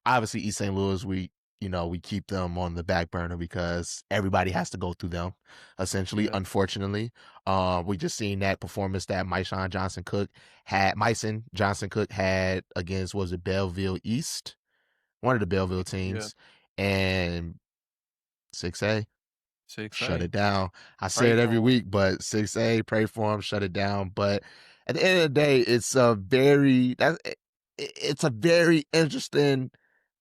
Obviously, East St. Louis, we keep them on the back burner because everybody has to go through them, essentially, Yeah. unfortunately. We just seen that performance that Myson Johnson Cook had against, was it Belleville East? One of the Belleville Yeah. teams, and 6A shut 6A. it down. I say Pray it every for 'em. week, but 6A, pray for them, shut it down. But at the end of the day, it's a very interesting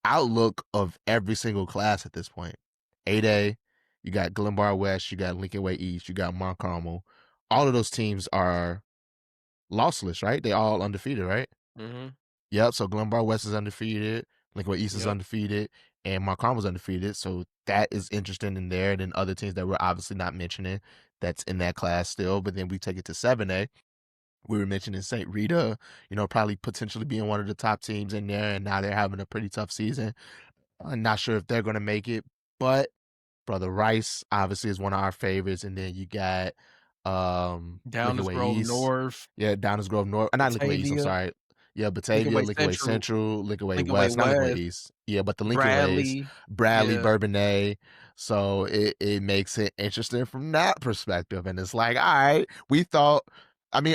outlook of every single class at this point. 8A, you got Glenbard West, you got Lincoln Way East, you got Mont Carmel. All of those teams are lossless, right? They all undefeated, right? Mhm. Yep. So Glenbard West is undefeated. Lincoln East is Yep. undefeated, and Mont Carmel's undefeated. So that is interesting in there. And then other teams that we're obviously not mentioning that's in that class still. But then we take it to 7A. We were mentioning St. Rita, probably potentially being one of the top teams in there, and now they're having a pretty tough season. I'm not sure if they're going to make it, but Brother Rice obviously is one of our favorites, and then you got Lincoln Downers Way Grove East. North, Yeah, Downers Grove North. Not Lincoln Way East, I'm Batavia, sorry. Yeah, Lincoln Batavia, Way Lincoln Way Central, Central, Lincoln Way Lincoln Way West, not Lincoln Way West, East. Yeah, but the Lincoln Ways, Bradley. Bradley, Yeah. Bourbonnais. So it makes it interesting from that perspective. And it's like, all right,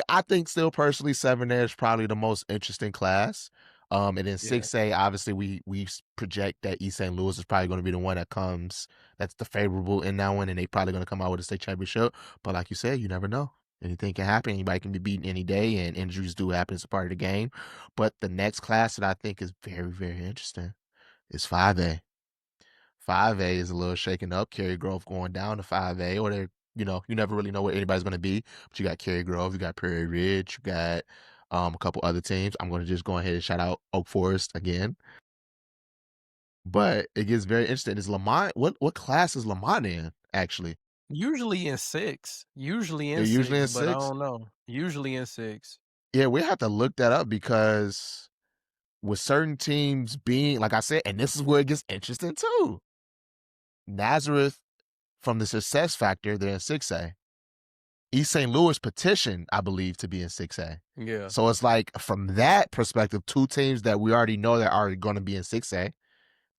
I think still personally 7A is probably the most interesting class. And then Yeah. 6A, obviously we project that East St. Louis is probably going to be the one that's the favorable in that one, and they probably going to come out with a state championship. But like you said, you never know. Anything can happen. Anybody can be beaten any day, and injuries do happen. It's a part of the game. But the next class that I think is very, very interesting is 5A. 5A is a little shaken up. Cary Grove going down to 5A, or you never really know where anybody's going to be. But you got Cary Grove, you got Prairie Ridge, you got a couple other teams. I'm going to just go ahead and shout out Oak Forest again. But it gets very interesting. Is Lemont, what class is Lemont in, actually? Usually in 6. Usually They're in usually 6, in but I 6? don't know. Usually in 6. Yeah, we have to look that up because with certain teams being, like I said, and this is where it gets interesting too. Nazareth, from the success factor, they're in 6A. East St. Louis petitioned, I believe, to be in 6A. Yeah. So it's like, from that perspective, two teams that we already know that are going to be in 6A,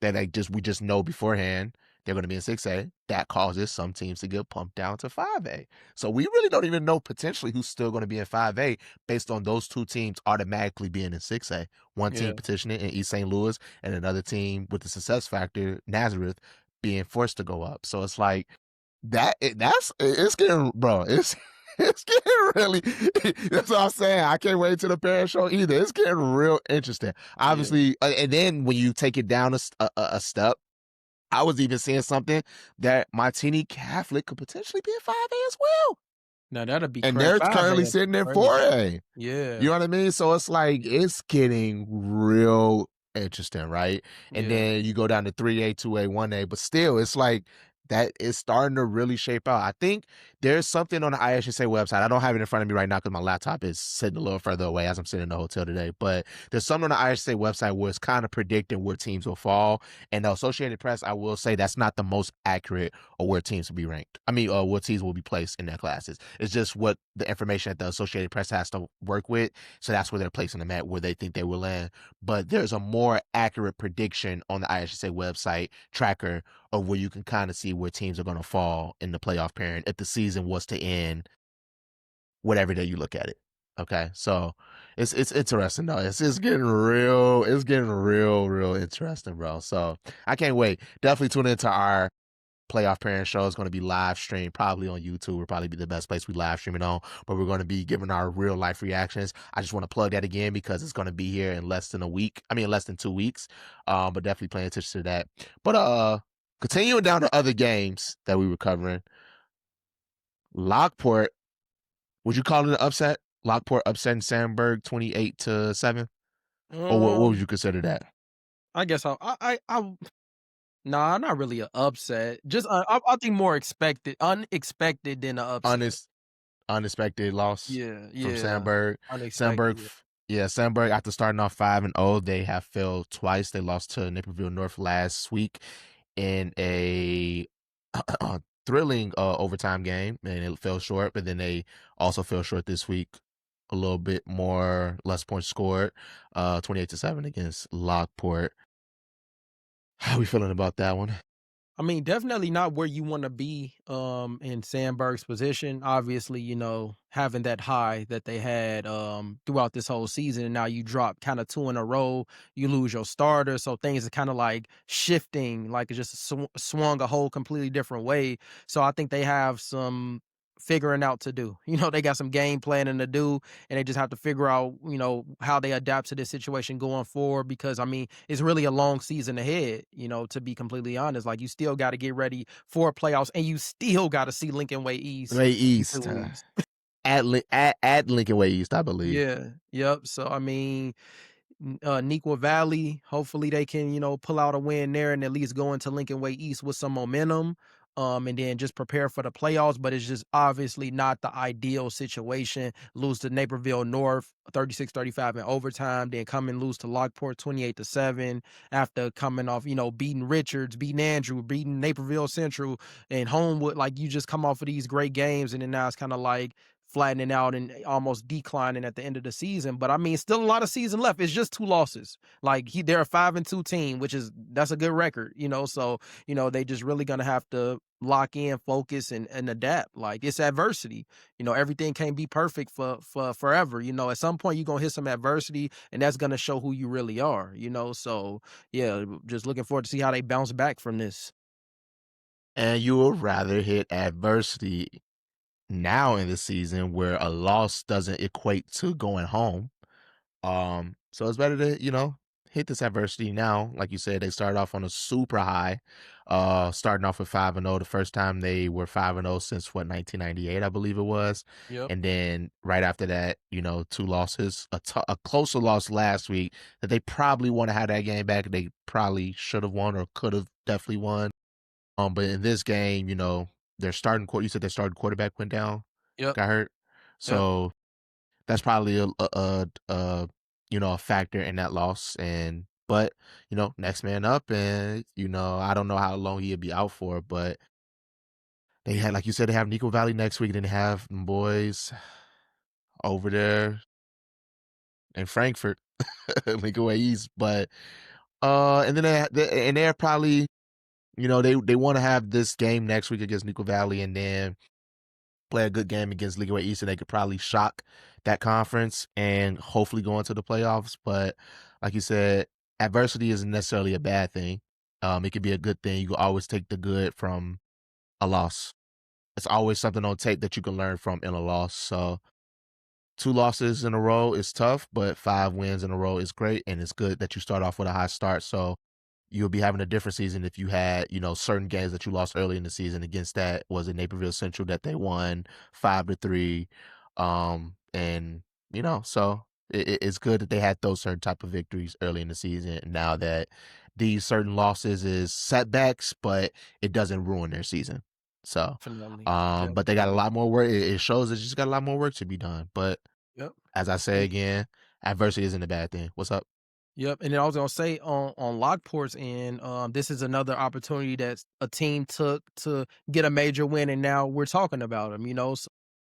that we just know beforehand they're going to be in 6A. That causes some teams to get pumped down to 5A. So we really don't even know potentially who's still going to be in 5A based on those two teams automatically being in 6A. One Yeah. team petitioning in East St. Louis, and another team with the success factor, Nazareth, being forced to go up. So it's like it's getting, bro. It's getting really. That's what I'm saying. I can't wait till the parent show either. It's getting real interesting. Yeah. Obviously, and then when you take it down a step, I was even seeing something that Martini Catholic could potentially be in 5A as well, Now that'll be and crazy. they're 5A currently will be sitting in crazy. 4A. Yeah. You know what I mean? So it's like it's getting real interesting, right? And Yeah. then you go down to 3A, 2A, 1A, but still, it's like that is starting to really shape out. I think there's something on the IHSA website. I don't have it in front of me right now because my laptop is sitting a little further away as I'm sitting in the hotel today. But there's something on the IHSA website where it's kind of predicting where teams will fall. And the Associated Press, I will say, that's not the most accurate or where teams will be ranked. I mean, what teams will be placed in their classes. It's just what the information that the Associated Press has to work with. So that's where they're placing them at, where they think they will land. But there's a more accurate prediction on the IHSA website tracker of where you can kind of see where teams are going to fall in the playoff pairing if the season was to end, whatever day you look at it. Okay, so it's interesting though. It's getting real interesting, bro. So I can't wait. Definitely tune into our playoff parent show. Is going to be live streamed probably on YouTube. Will probably be the best place we live stream it on, but we're going to be giving our real life reactions. I just want to plug that again because it's going to be here in less than 2 weeks. But definitely paying attention to that. But continuing down to other games that we were covering, Lockport, would you call it an upset? Lockport upsetting Sandburg 28-7, or what would Um, you consider that? I guess nah, not really an upset. Just I think more unexpected than an upset. Honest. unexpected loss from Yeah. Sandburg. Unexpected, Sandburg, yeah. Sandburg after starting off 5-0, they have failed twice. They lost to Naperville North last week in a thrilling overtime game, and it fell short. But then they also fell short this week, a little bit less points scored, 28-7 against Lockport. How are we feeling about that one? I mean, definitely not where you want to be in Sandberg's position. Obviously, having that high that they had throughout this whole season, and now you drop kind of two in a row, you lose your starter, so things are kind of like shifting, like it just swung a whole completely different way. So I think they have some figuring out to do. They got some game planning to do, and they just have to figure out, how they adapt to this situation going forward. Because I mean, it's really a long season ahead. To be completely honest, like you still got to get ready for playoffs, and you still got to see Lincoln Way East Way East, lose. at Lincoln Way East, I believe. Yeah, yep. So I mean, Neuqua Valley. Hopefully they can, pull out a win there and at least go into Lincoln Way East with some momentum. And then just prepare for the playoffs. But it's just obviously not the ideal situation. Lose to Naperville North 36-35 in overtime, then come and lose to Lockport 28-7 after coming off, beating Richards, beating Andrew, beating Naperville Central and Homewood. Like you just come off of these great games, and then now it's kind of like flattening out and almost declining at the end of the season. But I mean, still a lot of season left. It's just 2 losses. Like they're a 5-2 team, that's a good record, So, they just really gonna have to lock in, focus and adapt. Like it's adversity. Everything can't be perfect for forever. At some point you're gonna hit some adversity, and that's gonna show who you really are, So yeah, just looking forward to see how they bounce back from this. And you would rather hit adversity now in the season where a loss doesn't equate to going home. So it's better to, hit this adversity now. Like you said, they started off on a super high, starting off with 5-0. The first time they were 5-0 since 1998, I believe it was. Yep. And then right after that, 2 losses, a closer loss last week that they probably want to have that game back. They probably should have won or could have definitely won. But in this game, their starting quarter, you said their starting quarterback went down, Yep. got hurt. Yep. So that's probably a factor in that loss. But next man up, and I don't know how long he'll be out for, but they had, like you said, they have Neuqua Valley next week, and then they have them boys over there in Frankfurt, Lincoln Way East. But and then they're probably, they want to have this game next week against Neuqua Valley, and then play a good game against Lincoln Way East, and they could probably shock that conference and hopefully go into the playoffs. But like you said, adversity isn't necessarily a bad thing. It could be a good thing. You can always take the good from a loss. It's always something on tape that you can learn from in a loss. So 2 losses in a row is tough, but 5 wins in a row is great, and it's good that you start off with a high start. So you'll be having a different season if you had, certain games that you lost early in the season against that. Was it Naperville Central that they won 5-3? And, so it's good that they had those certain type of victories early in the season. Now that these certain losses is setbacks, but it doesn't ruin their season. So, Definitely. but they got a Definitely. lot more work. It shows that you just got a lot more work to be done. But Yep. as I say again, adversity isn't a bad thing. What's up? Yep, and then I was gonna say on Lockport's end, this is another opportunity that a team took to get a major win, and now we're talking about them.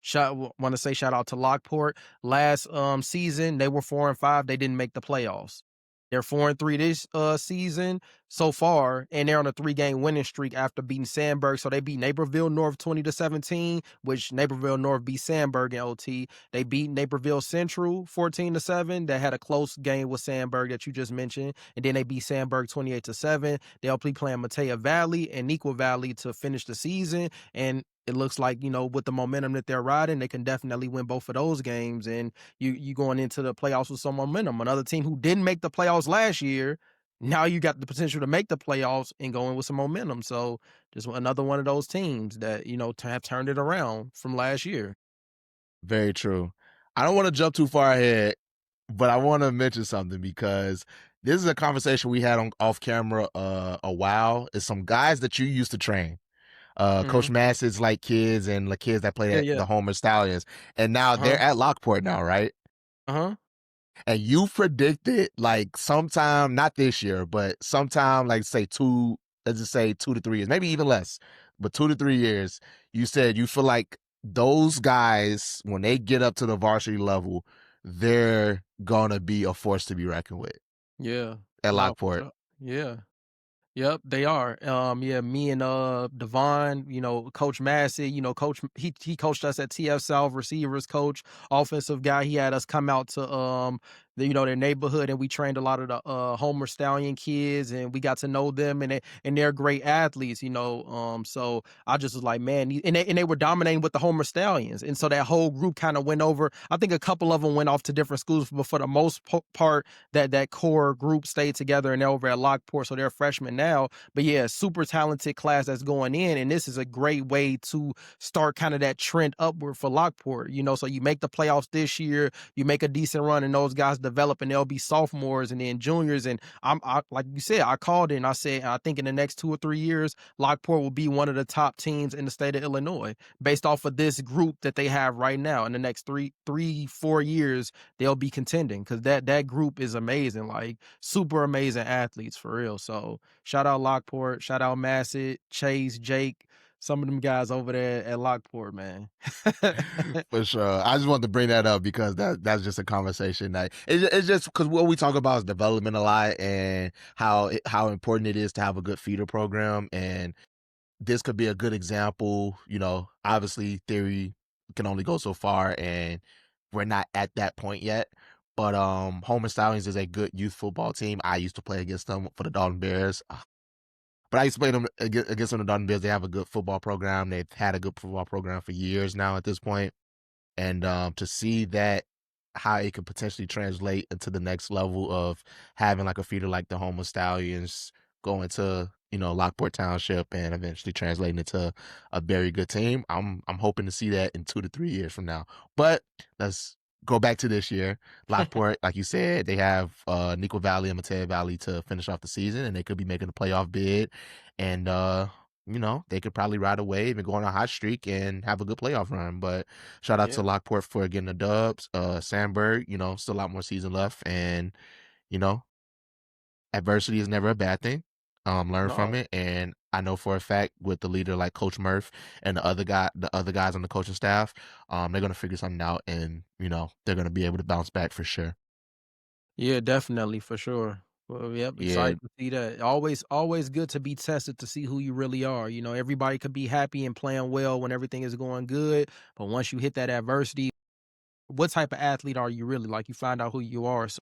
So want to say shout out to Lockport. Last season they were 4-5. They didn't make the playoffs. They're 4-3 this season so far, and they're on a 3-game winning streak after beating Sandburg. So they beat Naperville North 20-17, which Naperville North beat Sandburg in OT. They beat Naperville Central 14-7. They had a close game with Sandburg that you just mentioned, and then they beat Sandburg 28-7. They'll be playing Matea Valley and Neuqua Valley to finish the season, and it looks like, with the momentum that they're riding, they can definitely win both of those games. And you going into the playoffs with some momentum. Another team who didn't make the playoffs last year, now you got the potential to make the playoffs and going with some momentum. So just another one of those teams that, to have turned it around from last year. Very true. I don't want to jump too far ahead, but I want to mention something because this is a conversation we had on off camera a while. It's some guys that you used to train. Coach Mhm. Massett's like kids and the kids that played Yeah, at yeah. the Homer Stallions, and now Uh-huh. they're at Lockport now, right? Uh-huh. And you predicted like sometime, not this year, but sometime like say let's just say 2 to 3 years, maybe even less, but 2 to 3 years. You said you feel like those guys, when they get up to the varsity level, they're gonna be a force to be reckoned with Yeah. at No, for Lockport. sure. Yeah. Yep, they are. Yeah, me and Devon, Coach Massey, Coach he coached us at TF South, receivers coach, offensive guy. He had us come out to their neighborhood, and we trained a lot of the Homer Stallion kids, and we got to know them, and they're great athletes, so I just was like, man, and they were dominating with the Homer Stallions, and so that whole group kind of went over. I think a couple of them went off to different schools, but for the most part, that core group stayed together and they're over at Lockport, so they're freshmen now. But yeah, super talented class that's going in, and this is a great way to start kind of that trend upward for Lockport. So you make the playoffs this year, you make a decent run, and those guys develop, and they'll be sophomores and then juniors. And like you said, I called it, and I said I think in the next 2 or 3 years, Lockport will be one of the top teams in the state of Illinois based off of this group that they have right now. In the next 4 years, they'll be contending because that group is amazing, like super amazing athletes for real. So shout out Lockport, shout out Massett, Chase, Jake, some of them guys over there at Lockport, man. For sure. I just wanted to bring that up because that's just a conversation that it's just because what we talk about is development a lot and how important it is to have a good feeder program. And this could be a good example. Obviously theory can only go so far, and we're not at that point yet. But Homer Stallions is a good youth football team. I used to play against them for the Dalton Bears. But I used to play them against them, the Dalton Bears. They have a good football program. They've had a good football program for years now at this point. And to see that how it could potentially translate into the next level of having like a feeder like the Homo Stallions going to Lockport Township and eventually translating into a very good team. I'm hoping to see that in 2 to 3 years from now. But let's go back to this year. Lockport, like you said, they have Nico Valley and Mateo Valley to finish off the season, and they could be making a playoff bid. And they could probably ride a wave and go on a hot streak and have a good playoff run. But shout out to Yeah, Lockport for getting the dubs. Sandburg, still a lot more season left. And, you know, adversity is never a bad thing. Learn from no, it. And I know for a fact with the leader like Coach Murph and the other guys on the coaching staff, they're gonna figure something out and, they're gonna be able to bounce back for sure. yeah, definitely for sure. Well, yep, Yeah, excited to see that. Always good to be tested to see who you really are. Everybody could be happy and playing well when everything is going good, but once you hit that adversity, what type of athlete are you really? Like you find out who you are. So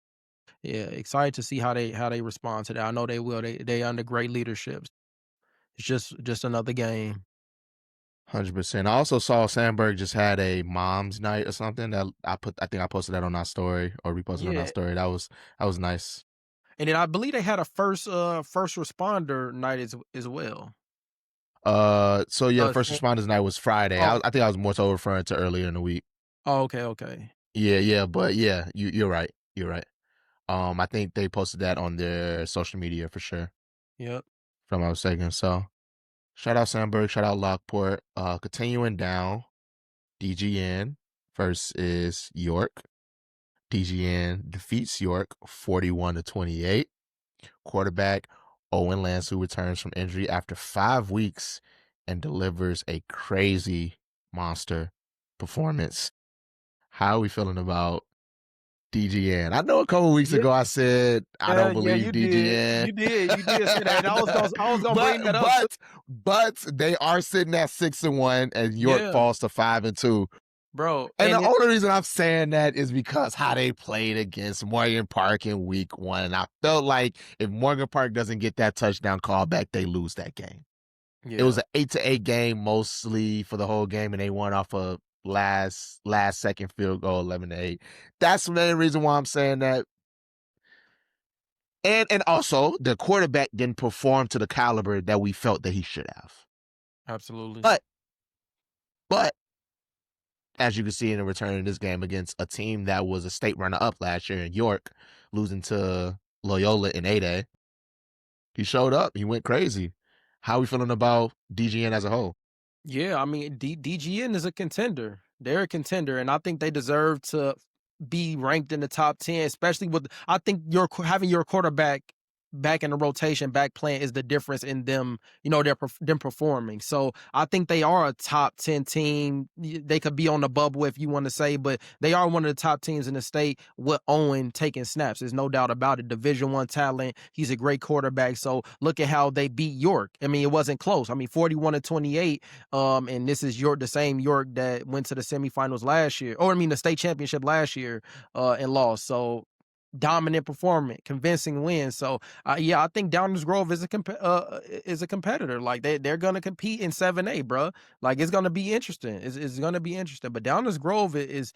yeah, excited to see how they respond to that. I know they will. They under great leadership. It's just another game. 100%. I also saw Sandburg just had a mom's night or something that I think I posted that on our story or reposted on our Yeah, story. That was nice. and then I believe they had a first responder night as well. So yeah, the first San responders night was Friday. oh, I think I was more so referring to earlier in the week. oh, okay, okay. Yeah, yeah, but yeah, you're right. You're right. I think they posted that on their social media for sure, Yep. from what I was saying. So shout out Sandburg, shout out Lockport. Continuing down, DGN versus York. DGN defeats York 41-28. Quarterback Owen Lance, who returns from injury after 5 weeks and delivers a crazy monster performance. How are we feeling about DGN? I know a couple weeks Yeah, ago I said I yeah, don't yeah, believe you did. DGN. You did say that, and I was gonna but bring that up too. but but they are sitting at 6-1 and York Yeah, falls to 5-2. bro, And the and only reason I'm saying that is because how they played against Morgan Park in week 1. And I felt like if Morgan Park doesn't get that touchdown call back, they lose that game. It was yeah, an 8-8 game mostly for the whole game, and they won off a last second field goal, 11-8. That's the main reason why I'm saying that. And also the quarterback didn't perform to the caliber that we felt that he should have. absolutely. But but as you can see in the return of this game against a team that was a state runner-up last year in York, losing to Loyola in A-Day, he showed up. He went crazy. How are we feeling about DGN as a whole? Yeah, I mean, DGN is a contender. They're a contender, and I think they deserve to be ranked in the top 10, especially with I think having your quarterback back in the rotation, back playing is the difference in them, them performing. So I think they are a top 10 team. They could be on the bubble if you want to say, but they are one of the top teams in the state with Owen taking snaps. There's no doubt about it. Division One talent. He's a great quarterback. So look at how they beat York. I mean, it wasn't close. I mean, 41-28. And this is the same York that went to the semifinals last year, or I mean the state championship last year, and lost. So dominant performance, convincing win. So yeah, I think Downers Grove is a competitor. Like they're gonna compete in 7A, bro. Like it's gonna be interesting. It's gonna be interesting. But Downers Grove is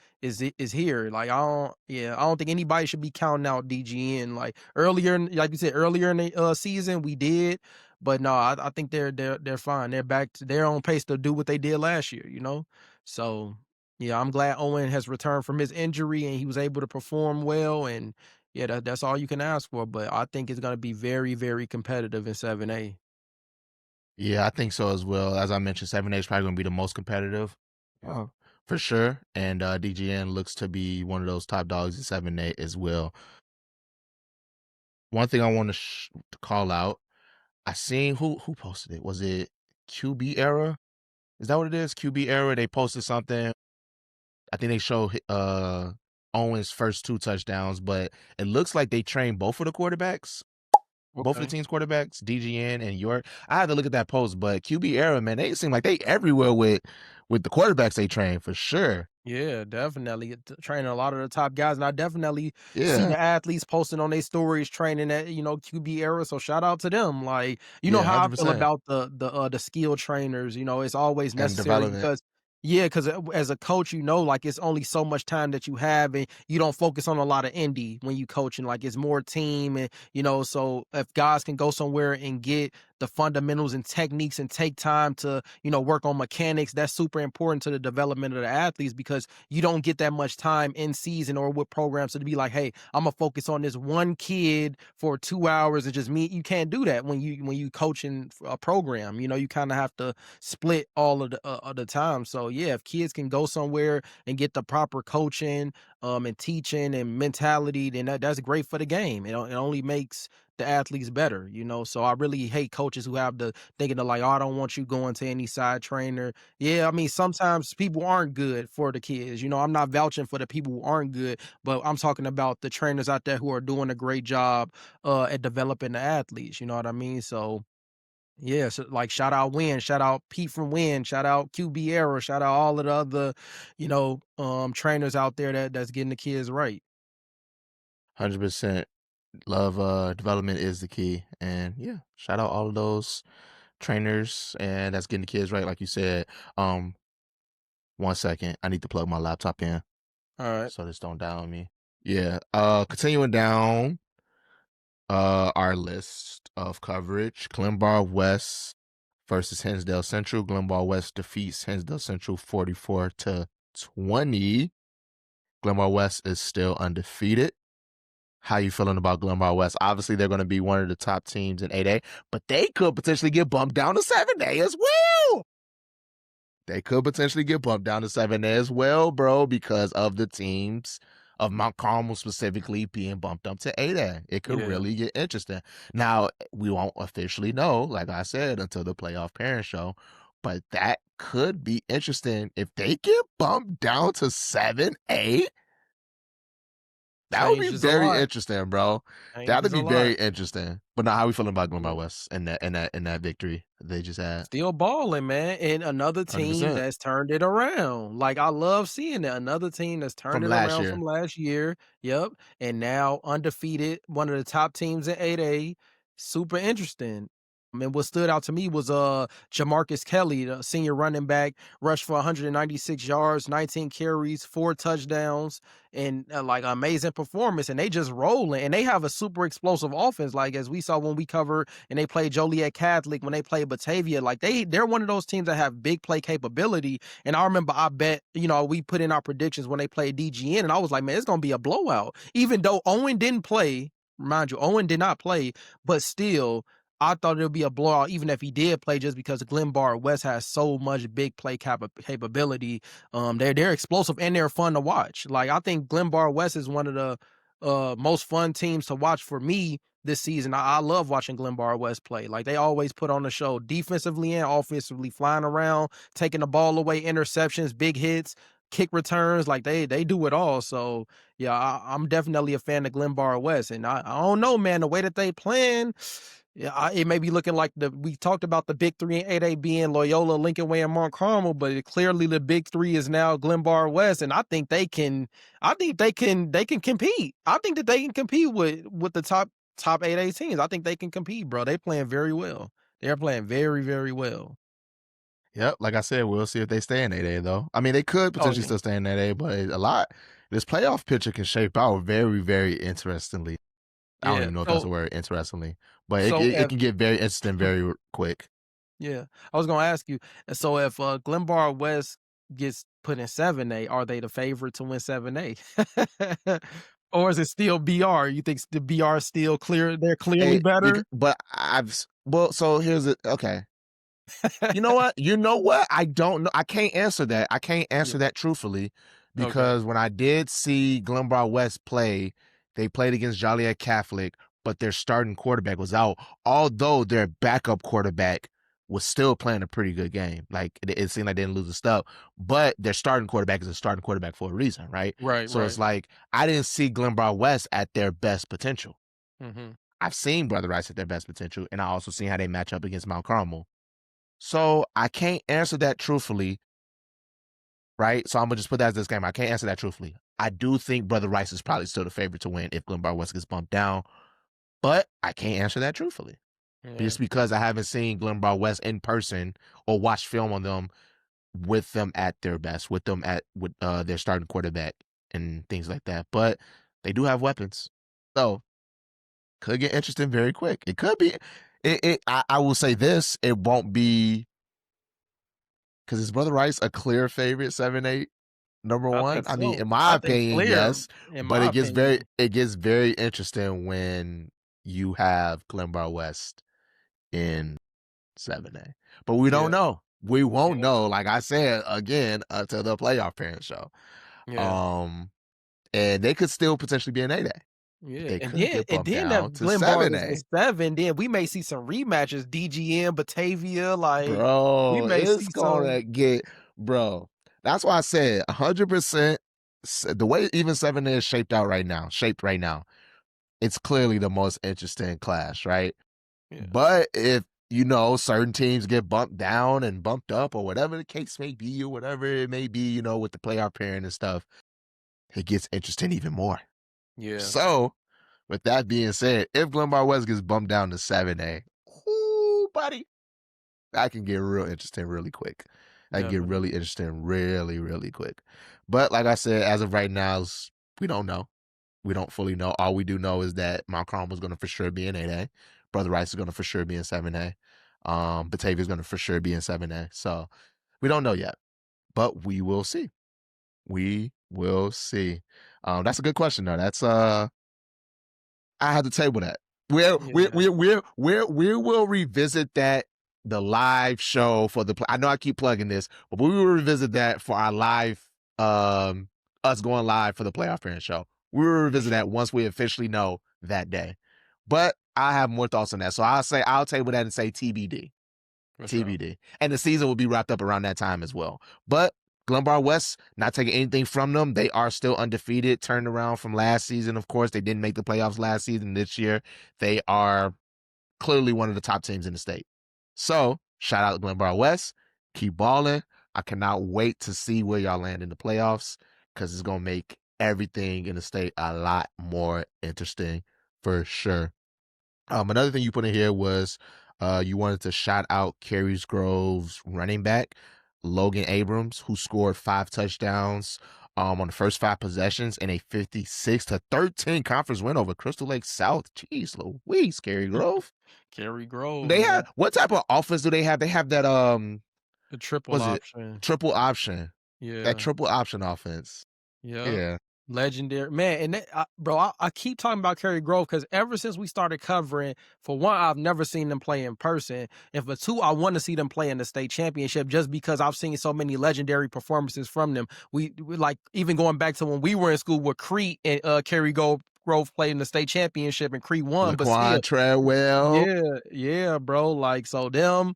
here. Like I don't think anybody should be counting out DGN. Like like you said earlier in the season, we did. But no, I think they're fine. They're back to their own pace to do what they did last year, you know? So yeah, I'm glad Owen has returned from his injury and he was able to perform well. And yeah, that's all you can ask for. But I think it's gonna be very, very competitive in 7A. Yeah, I think so as well. As I mentioned, 7A is probably going to be the most competitive, for sure. And DGN looks to be one of those top dogs in 7A as well. One thing I want to call out, I seen who posted it. Was it QB Era? Is that what it is? QB Era. They posted something. I think they show Owen's first 2 touchdowns, but it looks like they trained both of the quarterbacks. Both of the Okay. team's quarterbacks, DGN and York. I had to look at that post, but QB Era, man, they seem like they everywhere with the quarterbacks they train for sure. Yeah, definitely training a lot of the top guys, and I definitely see Yeah, the athletes posting on their stories training at QB era. So shout out to them. Like yeah, how I feel 100%. about the skill trainers. It's always And necessary development. because yeah, because as a coach, like it's only so much time that you have, and you don't focus on a lot of indie when you coaching. Like it's more team, and so if guys can go somewhere and get the fundamentals and techniques and take time to work on mechanics, that's super important to the development of the athletes because you don't get that much time in season or with programs to be like, hey, I'm gonna focus on this one kid for 2 hours and just meet. You can't do that when you coaching a program. You kind of have to split all of the time. So yeah, if kids can go somewhere and get the proper coaching and teaching and mentality, then that's great for the game. It only makes the athletes better. So I really hate coaches who have the thinking of like, oh, I don't want you going to any side trainer. Yeah, I mean, sometimes people aren't good for the kids. I'm not vouching for the people who aren't good, but I'm talking about the trainers out there who are doing a great job at developing the athletes. You know what I mean? So yeah, so like shout out Win, shout out Pete from Win, shout out QB Era, shout out all of the other, trainers out there that's getting the kids right. 100%. Love development is the key. And yeah, shout out all of those trainers and that's getting the kids right, like you said. 1 second. I need to plug my laptop in All right. so this don't die on me. Yeah. Continuing down our list of coverage. Glenbard West versus Hinsdale Central. Glenbard West defeats Hinsdale Central 44-20. Glenbard West is still undefeated. How you feeling about Glenbard West? Obviously, they're going to be one of the top teams in 8A, but they could potentially get bumped down to 7A as well. They could potentially get bumped down to 7A as well, bro, because of the teams of Mount Carmel specifically being bumped up to 8A. It could Yeah. really get interesting. Now, we won't officially know, like I said, until the playoff parent show, but that could be interesting. If they get bumped down to 7A, that would be Changes a very lot. interesting, bro. That would Changes a be lot. very interesting. But now, how we feeling about Glenbard Yeah. West and that victory they just had? Still balling, man, and another team 100% that's turned it around. Like, I love seeing that. Another team that's turned from it last around from year. last year. Yep, and now undefeated, one of the top teams in 8A. Super interesting. I mean, what stood out to me was Jamarcus Kelly, the senior running back, rushed for 196 yards, 19 carries, 4 touchdowns, and like amazing performance. And they just rolling, and they have a super explosive offense. Like as we saw when we covered and they played Joliet Catholic, when they played Batavia, like they're one of those teams that have big play capability. And I remember I bet, we put in our predictions when they played DGN, and I was like, man, it's gonna be a blowout. Even though Owen didn't play, mind you, Owen did not play, but still I thought it would be a blowout even if he did play just because Glenbard West has so much big play capability. They're explosive and they're fun to watch. Like I think Glenbard West is one of the most fun teams to watch for me this season. I love watching Glenbard West play. Like they always put on the show defensively and offensively, flying around, taking the ball away, interceptions, big hits, kick returns. Like they do it all. So yeah, I'm definitely a fan of Glenbard West. And I don't know, man, the way that they playing. Yeah, it may be looking like we talked about the big three and 8A being Loyola, Lincoln Way, and Mount Carmel, but clearly the big three is now Glenbard West, and I think they can compete. I think that they can compete with the top 8A teams. I think they can compete, bro. They playing very well. They're playing very, very well. Yep, like I said, we'll see if they stay in 8A though. I mean, they could Oh potentially yeah, still stay in 8A, but this playoff picture can shape out very, very interestingly. I don't yeah. even know if that's a So word, interestingly, but so it if can get very interesting very quick. yeah, I was gonna ask you. So if Glenbard West gets put in 7A, are they the favorite to win 7A? Or is it still BR? You think the BR is still clear? They're clearly better. But so here's it. Okay, you know what? You know what? I don't know. I can't answer that. I can't answer Yeah. that truthfully Okay. because when I did see Glenbard West play, they played against Joliet Catholic, but their starting quarterback was out. Although their backup quarterback was still playing a pretty good game. Like it seemed like they didn't lose the stuff, but their starting quarterback is a starting quarterback for a reason, right? Right. So it's Right. like I didn't see Glenbard West at their best potential. Hmm. I've seen Brother Rice at their best potential, and I also seen how they match up against Mount Carmel. So I can't answer that truthfully, right? So I'm gonna just put that as this game. I can't answer that truthfully. I do think Brother Rice is probably still the favorite to win if Glenbard West gets bumped down, but I can't answer that truthfully. Yeah. Just because I haven't seen Glenbard West in person or watched film on them with them at their best, with their starting quarterback and things like that. But they do have weapons. So could get interesting very quick. It could be I will say this, it won't be because is Brother Rice a clear favorite 7-8 number I one? think I mean, so. in my I think opinion, clear, yes, in but my opinion. it gets very interesting when you have Glenbard West in 7A. But we don't Yeah. know. We won't Yeah. know, like I said again, until the playoff parent show. Yeah. Um, and they could still potentially be in 8A, but Yeah, they could get and bumped then down if to Glenbard is in 7A. 7, then we may see some rematches, DGM, Batavia, like, we Bro, may it's see gonna some. get bro. That's why I said 100%. The way even 7 is shaped right now, it's clearly the most interesting clash, right? Yeah. But if certain teams get bumped down and bumped up, or whatever the case may be, or whatever it may be, with the playoff pairing and stuff, it gets interesting even more. Yeah. So, with that being said, if Glenbard West gets bumped down to 7A, ooh, buddy, that can get real interesting really quick. That can get really Definitely. interesting really, really quick. But like I said, as of right now, we don't know. We don't fully know. All we do know is that Mount Carmel is going to for sure be in 8A. Brother Rice is going to for sure be in 7A. Batavia is going to for sure be in 7A. So we don't know yet, but we will see. We will see. That's a good question though. That's I had to table that. Yeah. We will revisit that the live show for the. I know I keep plugging this, but we will revisit that for our live, us going live for the playoff parent show. We will For revisit that sure. once we officially know that day. But I have more thoughts on that, so I'll table that and say TBD. For sure. TBD. And the season will be wrapped up around that time as well. But Glenbard West, not taking anything from them. They are still undefeated, turned around from last season. Of course, they didn't make the playoffs last season. This year, they are clearly one of the top teams in the state. So, shout out to Glenbard West. Keep balling. I cannot wait to see where y'all land in the playoffs because it's going to make everything in the state a lot more interesting for sure. Another thing you put in here was you wanted to shout out Cary's Grove's running back, Logan Abrams, who scored 5 touchdowns on the first 5 possessions in a 56-13 conference win over Crystal Lake South. Jeez Louise, Cary Grove. Cary Grove, They have man. what type of offense do they have? They have that The triple was it option. triple option? That Yeah. triple option offense. Yeah. Yeah. Legendary man, and bro, I keep talking about Cary Grove because ever since we started covering, for one, I've never seen them play in person, and for two, I want to see them play in the state championship just because I've seen so many legendary performances from them. We like even going back to when we were in school with Crete and Cary Grove played in the state championship and Crete won, but still, Laquan Treadwell. yeah, bro, like so them.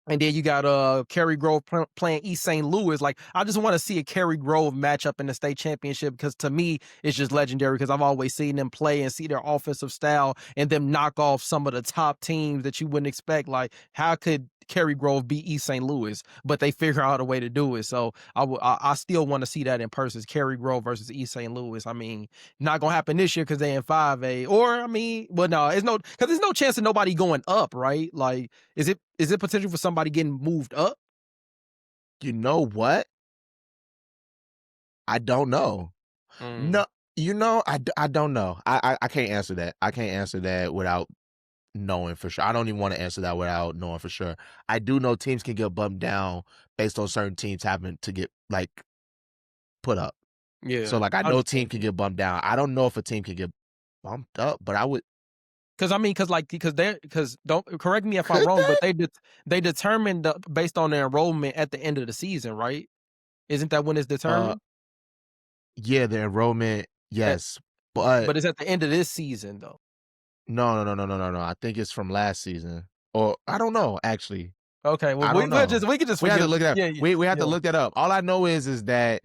And then you got Cary Grove playing East St. Louis. Like, I just want to see a Cary Grove matchup in the state championship because to me, it's just legendary because I've always seen them play and see their offensive style and them knock off some of the top teams that you wouldn't expect. Like, how could Cary Grove beat East St. Louis? But they figure out a way to do it. So I still want to see that in person. Cary Grove versus East St. Louis. I mean, not gonna happen this year because they in 5A. Or I mean, well, no, it's no because there's no chance of nobody going up, right? Like, is it potential for somebody getting moved up? You know what? I don't know. Mm, No, I don't know. I can't answer that. I can't answer that without knowing for sure. I don't even want to answer that without knowing for sure. I do know teams can get bumped down based on certain teams having to get like put up. So yeah, like I I know a understand. team can get bumped down. I don't know if a team can get bumped up, but I would. Because I mean, because don't correct me if I'm Could wrong, but they? they determined based on their enrollment at the end of the season, right? Isn't that when it's Uh, determined? yeah, the enrollment, At, yes, but but it's at the end of this season though. no. I think it's from last season, or I don't know. Actually, Okay, well I don't know. we could just We had to forget. look it up. Yeah, We had to yeah, look that up. All I know is that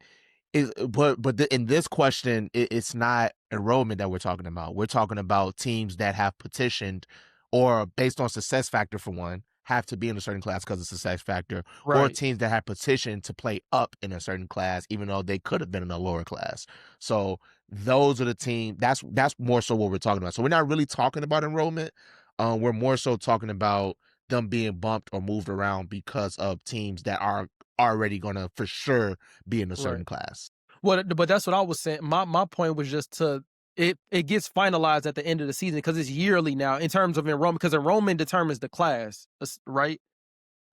in this question, it's not enrollment that we're talking about. We're talking about teams that have petitioned, or based on success factor for one, have to be in a certain class because of success factor, or right, teams that have petitioned to play up in a certain class, even though they could have been in a lower class. So those are the team. That's more so what we're talking about. So we're not really talking about enrollment. We're more so talking about them being bumped or moved around because of teams that are already gonna for sure be in a right. certain class. Well, but that's what I was saying. My point was just to it gets finalized at the end of the season because it's yearly now in terms of enrollment because enrollment determines the class, right?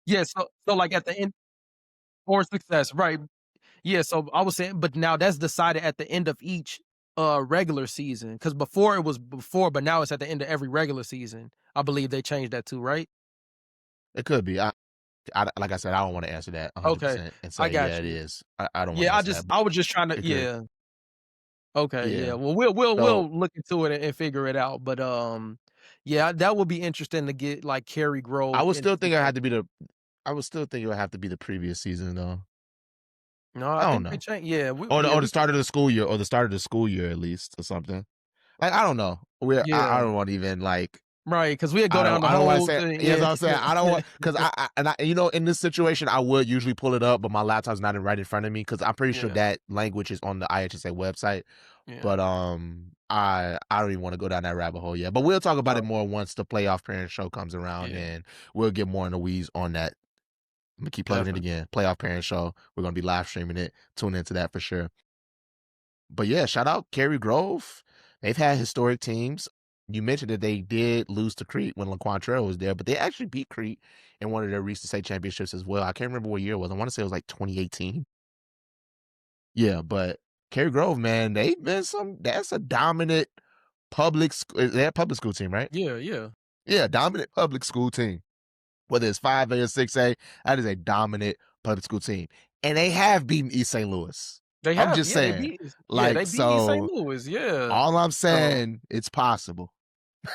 Yeah, so like at the end or success, right? Yeah, so I was saying, but now that's decided at the end of each regular season because before it was before, but now it's at the end of every regular season. I believe they changed that too, right? It could be. I like I said, I don't want to answer that Okay, 100% and I say yeah, got it you. is. I don't want to Yeah, answer that, but I was just trying to it could. yeah. Okay, yeah. Yeah. Well, So we'll look into it and figure it out. But yeah, that would be interesting to get like Cary I Grove would in still the think it had to be championship. the. I would still think it would have to be the previous season though. No, I I don't think they know, changed. Yeah, or the start of the school year, or the start of the school year at least, or something. Like I don't know. I yeah, don't want to even like. right. Because we would go down the I don't want to whole say. thing. Yes, Yeah, I'm saying I don't want because in this situation I would usually pull it up, but my laptop's not right in front of me because I'm pretty sure yeah, that language is on the IHSA website. yeah. But I don't even want to go down that rabbit hole yet. But we'll talk about it Oh, more once the playoff parent show comes around, yeah, and we'll get more in the weeds on that. I'm gonna keep plugging it definitely. again. Playoff parent show. We're gonna be live streaming it. Tune into that for sure. But yeah, shout out Cary Grove. They've had historic teams. You mentioned that they did lose to Crete when Laquan Trail was there, but they actually beat Crete in one of their recent state championships as well. I can't remember what year it was. I want to say it was like 2018. Yeah, but Cary Grove, man, they've been that's a dominant they're a public school team, right? Yeah, yeah. Yeah, dominant public school team. Whether it's 5A or 6A, that is a dominant public school team. And they have beaten East St. Louis. They I'm have, just yeah, saying. they Like, beat East St. so Louis, yeah. all I'm So saying, it's possible.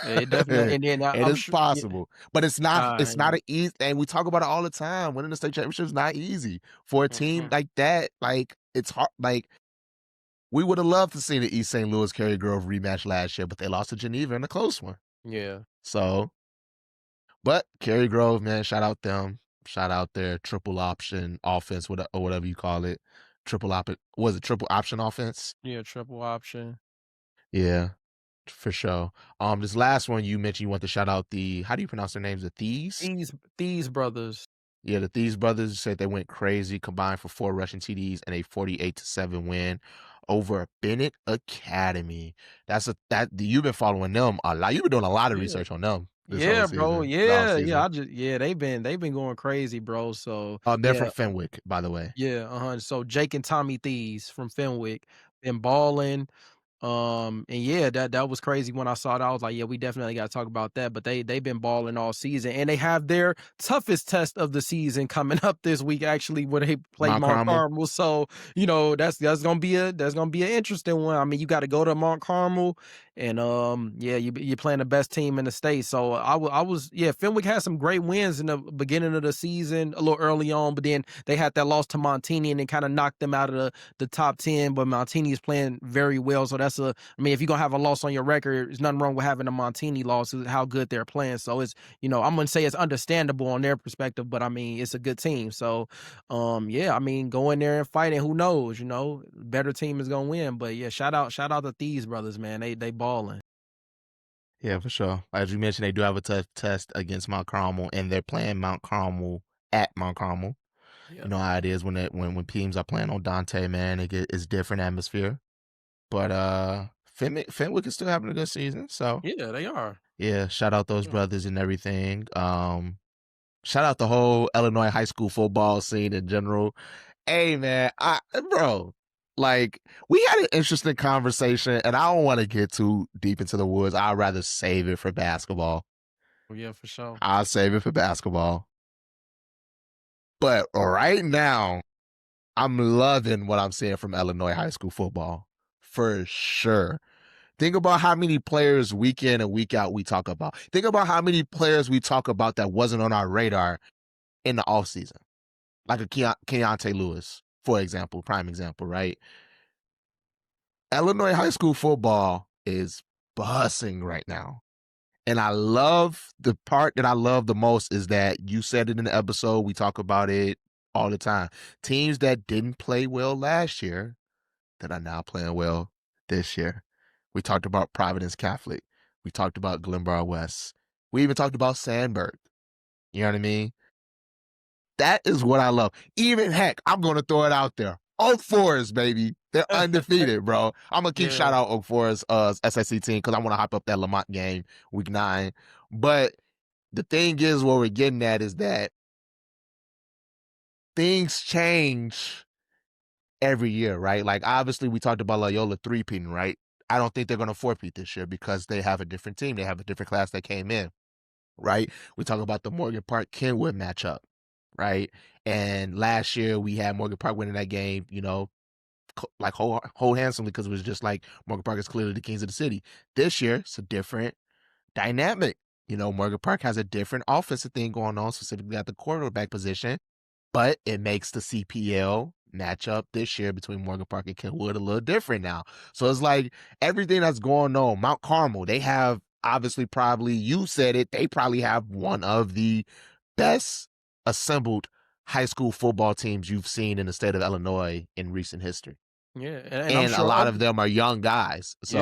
it definitely, It and then I'm is sure, yeah, possible. But it's not yeah. an easy, and we talk about it all the time. Winning the state championship is not easy. For a team Mhm. like that, like it's hard. Like we would have loved to see the East St. Louis Cary Grove rematch last year, but they lost to Geneva in a close one. Yeah, So, but Cary Grove, man, shout out them. Shout out their triple option offense, or whatever you call it. Was it triple option offense? yeah, triple option. Yeah, for sure. This last one you mentioned you want to shout out how do you pronounce their names? The Thies? These brothers. Yeah, the Thies brothers said they went crazy, combined for 4 rushing TDs and a 48-7 win over Bennett Academy. You've been following them a lot. You've been doing a lot of Yeah. research on them this whole Yeah, bro. season, the off Yeah. season. I just they've been going crazy, bro. So They're yeah, from Fenwick, by the way. yeah. So Jake and Tommy Thies from Fenwick. been balling. And yeah, that was crazy when I saw it. I was like, yeah, we definitely got to talk about that. But they've been balling all season, and they have their toughest test of the season coming up this week. Actually, when they play Mount Mont Carmel. Carmel, so that's gonna be an interesting one. I mean, you got to go to Mont Carmel, and yeah, you're playing the best team in the state. So I was yeah, Fenwick had some great wins in the beginning of the season, a little early on, but then they had that loss to Montini, and it kind of knocked them out of the top 10. But Montini is playing very well, so I mean, if you're gonna have a loss on your record, there's nothing wrong with having a Montini loss, is how good they're playing. So it's, I'm gonna say it's understandable on their perspective, but I mean, it's a good team. So yeah, I mean, go in there and fight, and who knows, better team is gonna win. But yeah, shout out the Thies brothers, man. They balling. Yeah, for sure. As you mentioned, they do have a tough test against Mount Carmel, and they're playing Mount Carmel at Mount Carmel. Yeah. You know how it is when teams are playing on Dante, man. It's different atmosphere. But Fenwick is still having a good season. So Yeah, they are. yeah, shout out those Yeah. brothers and everything. Shout out the whole Illinois high school football scene in general. Hey man, bro, like we had an interesting conversation, and I don't want to get too deep into the woods. I'd rather save it for basketball. Yeah, for sure. I'll save it for basketball. But right now, I'm loving what I'm seeing from Illinois high school football. For sure. Think about how many players week in and week out we talk about. Think about how many players we talk about that wasn't on our radar in the offseason. Like a Keontae Lewis, for example, prime example, right? Illinois high school football is bussing right now. And I love the part that I love the most is that you said it in the episode. We talk about it all the time. Teams that didn't play well last year that are now playing well this year. We talked about Providence Catholic. We talked about Glenbard West. We even talked about Sandburg. You know what I mean? That is what I love. Even heck, I'm going to throw it out there. Oak Forest, baby. They're undefeated, bro. I'm going to keep shout out Oak Forest SSC team because I want to hype up that Lemont game week 9. But the thing is, what we're getting at is that things change every year, right? Like, obviously, we talked about Loyola 3-peating, right? I don't think they're going to 4-peat this year because they have a different team. They have a different class that came in, right? We talk about the Morgan Park Kenwood matchup, right? And last year we had Morgan Park winning that game, like whole handsomely because it was just like Morgan Park is clearly the kings of the city. This year, it's a different dynamic. Morgan Park has a different offensive thing going on, specifically at the quarterback position, but it makes the CPL matchup this year between Morgan Park and Kenwood a little different now. So it's like everything that's going on. Mount Carmel, they have obviously probably, you said it, they probably have one of the best assembled high school football teams you've seen in the state of Illinois in recent history. Yeah, and I'm And a sure lot of them are young guys. So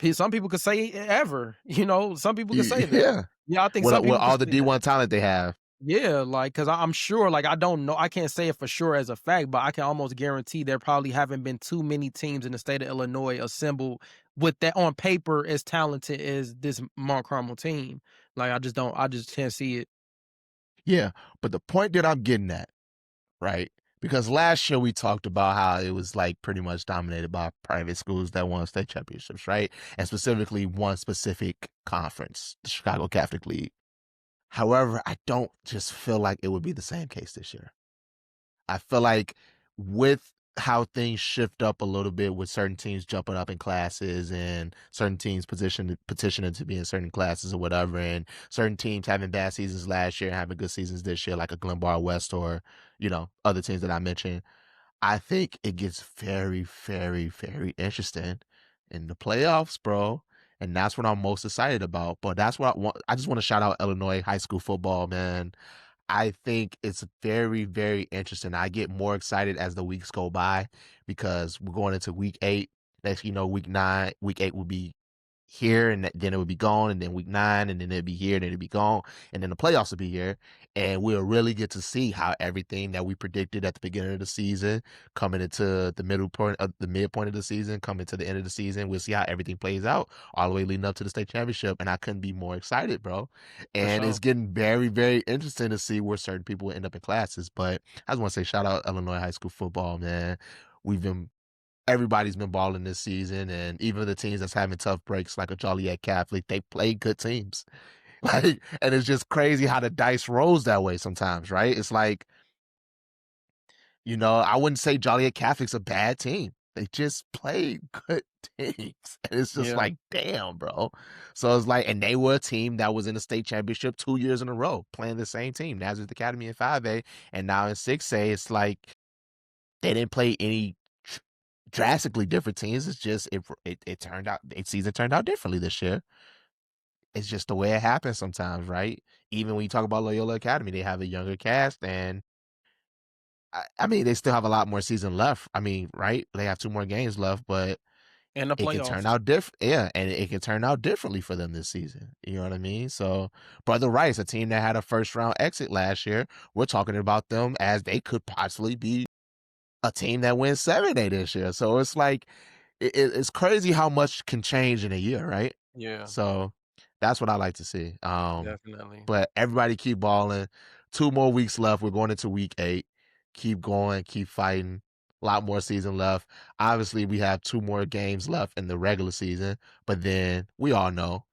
yeah. Some people could say ever, some people could say that. yeah, Yeah, I think with, some with people could all the say that. D1 talent they have. Yeah, like, cause I'm sure, like, I don't know, I can't say it for sure as a fact, but I can almost guarantee there probably haven't been too many teams in the state of Illinois assembled with that on paper as talented as this Mont Carmel team. Like, I just can't see it. Yeah, but the point that I'm getting at, right? Because last year we talked about how it was like pretty much dominated by private schools that won state championships, right? And specifically one specific conference, the Chicago Catholic League. However, I don't just feel like it would be the same case this year. I feel like with how things shift up a little bit with certain teams jumping up in classes and certain teams petitioning to be in certain classes or whatever, and certain teams having bad seasons last year and having good seasons this year, like a Glenbard West or, other teams that I mentioned, I think it gets very, very, very interesting in the playoffs, bro. And that's what I'm most excited about. But that's what I want. I just want to shout out Illinois high school football, man. I think it's very, very interesting. I get more excited as the weeks go by because we're going into week 8. Next, week 9, week 8 will be here, and then it would be gone, and then week 9, and then it'd be here, and then it'd be gone, and then the playoffs will be here, and we'll really get to see how everything that we predicted at the beginning of the season, coming into the midpoint of the season, coming to the end of the season, we'll see how everything plays out all the way leading up to the state championship, and I couldn't be more excited, bro. For And sure. it's getting very, very interesting to see where certain people will end up in classes. But I just want to say shout out Illinois high school football, man. We've been everybody's been balling this season, and even the teams that's having tough breaks like a Joliet Catholic, they play good teams. Like, and it's just crazy how the dice rolls that way sometimes, right? It's like, I wouldn't say Joliet Catholic's a bad team. They just played good teams. And it's just Yeah. like, damn, bro. So it's like, and they were a team that was in the state championship 2 years in a row, playing the same team, Nazareth Academy in 5A, and now in 6A. It's like they didn't play any drastically different teams. It's just it turned out, its season turned out differently this year. It's just the way it happens sometimes, right? Even when you talk about Loyola Academy, they have a younger cast, and I mean, they still have a lot more season left. I mean, right? They have 2 more games left, but And the it can turn playoffs. out different. Yeah, and it can turn out differently for them this season. You know what I mean? So, Brother Rice, a team that had a first round exit last year, we're talking about them as they could possibly be a team that wins 7A this year. So it's like, it's crazy how much can change in a year, right? Yeah, So that's what I like to see. definitely. But everybody keep balling. 2 more weeks left. We're going into week 8. Keep going, keep fighting. A lot more season left. Obviously, we have 2 more games left in the regular season, but then we all know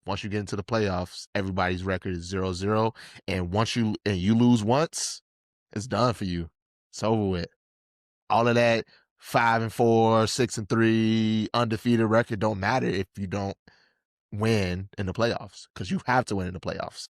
once you get into the playoffs, everybody's record is 0-0, and once you lose once, it's done for you. It's over with. All of that 5-4, 6-3 undefeated record don't matter if you don't win in the playoffs, because you have to win in the playoffs.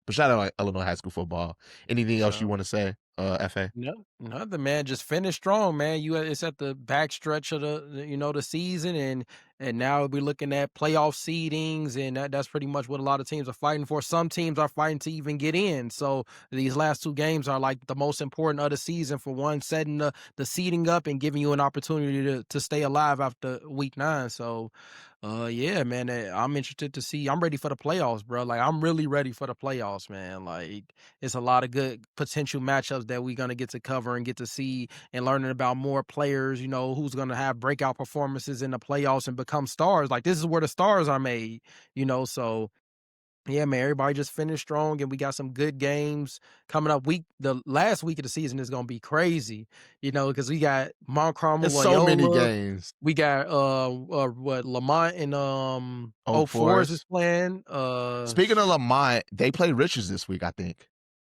But shout out Illinois high school football. Anything else you So want to say, Fa? no, nothing, man. Just finish strong, man. It's at the back stretch of the season, and now we're looking at playoff seedings, and that's pretty much what a lot of teams are fighting for. Some teams are fighting to even get in. So these last 2 games are like the most important of the season, for one, setting the seeding up and giving you an opportunity to stay alive after week 9. So yeah, man, I'm interested to see. I'm ready for the playoffs, bro. Like, I'm really ready for the playoffs, man. Like, it's a lot of good potential matchups that we're gonna get to cover and get to see, and learning about more players, who's gonna have breakout performances in the playoffs and become stars. Like, this is where the stars are made. So yeah, man, everybody just finished strong, and we got some good games coming up. The last week of the season is gonna be crazy, because we got Mount Carmel, It's so many Loyola. games. We got what, Lemont and Oak Oak Forest is Forest. playing. Speaking of Lemont, they play Richards this week, I think.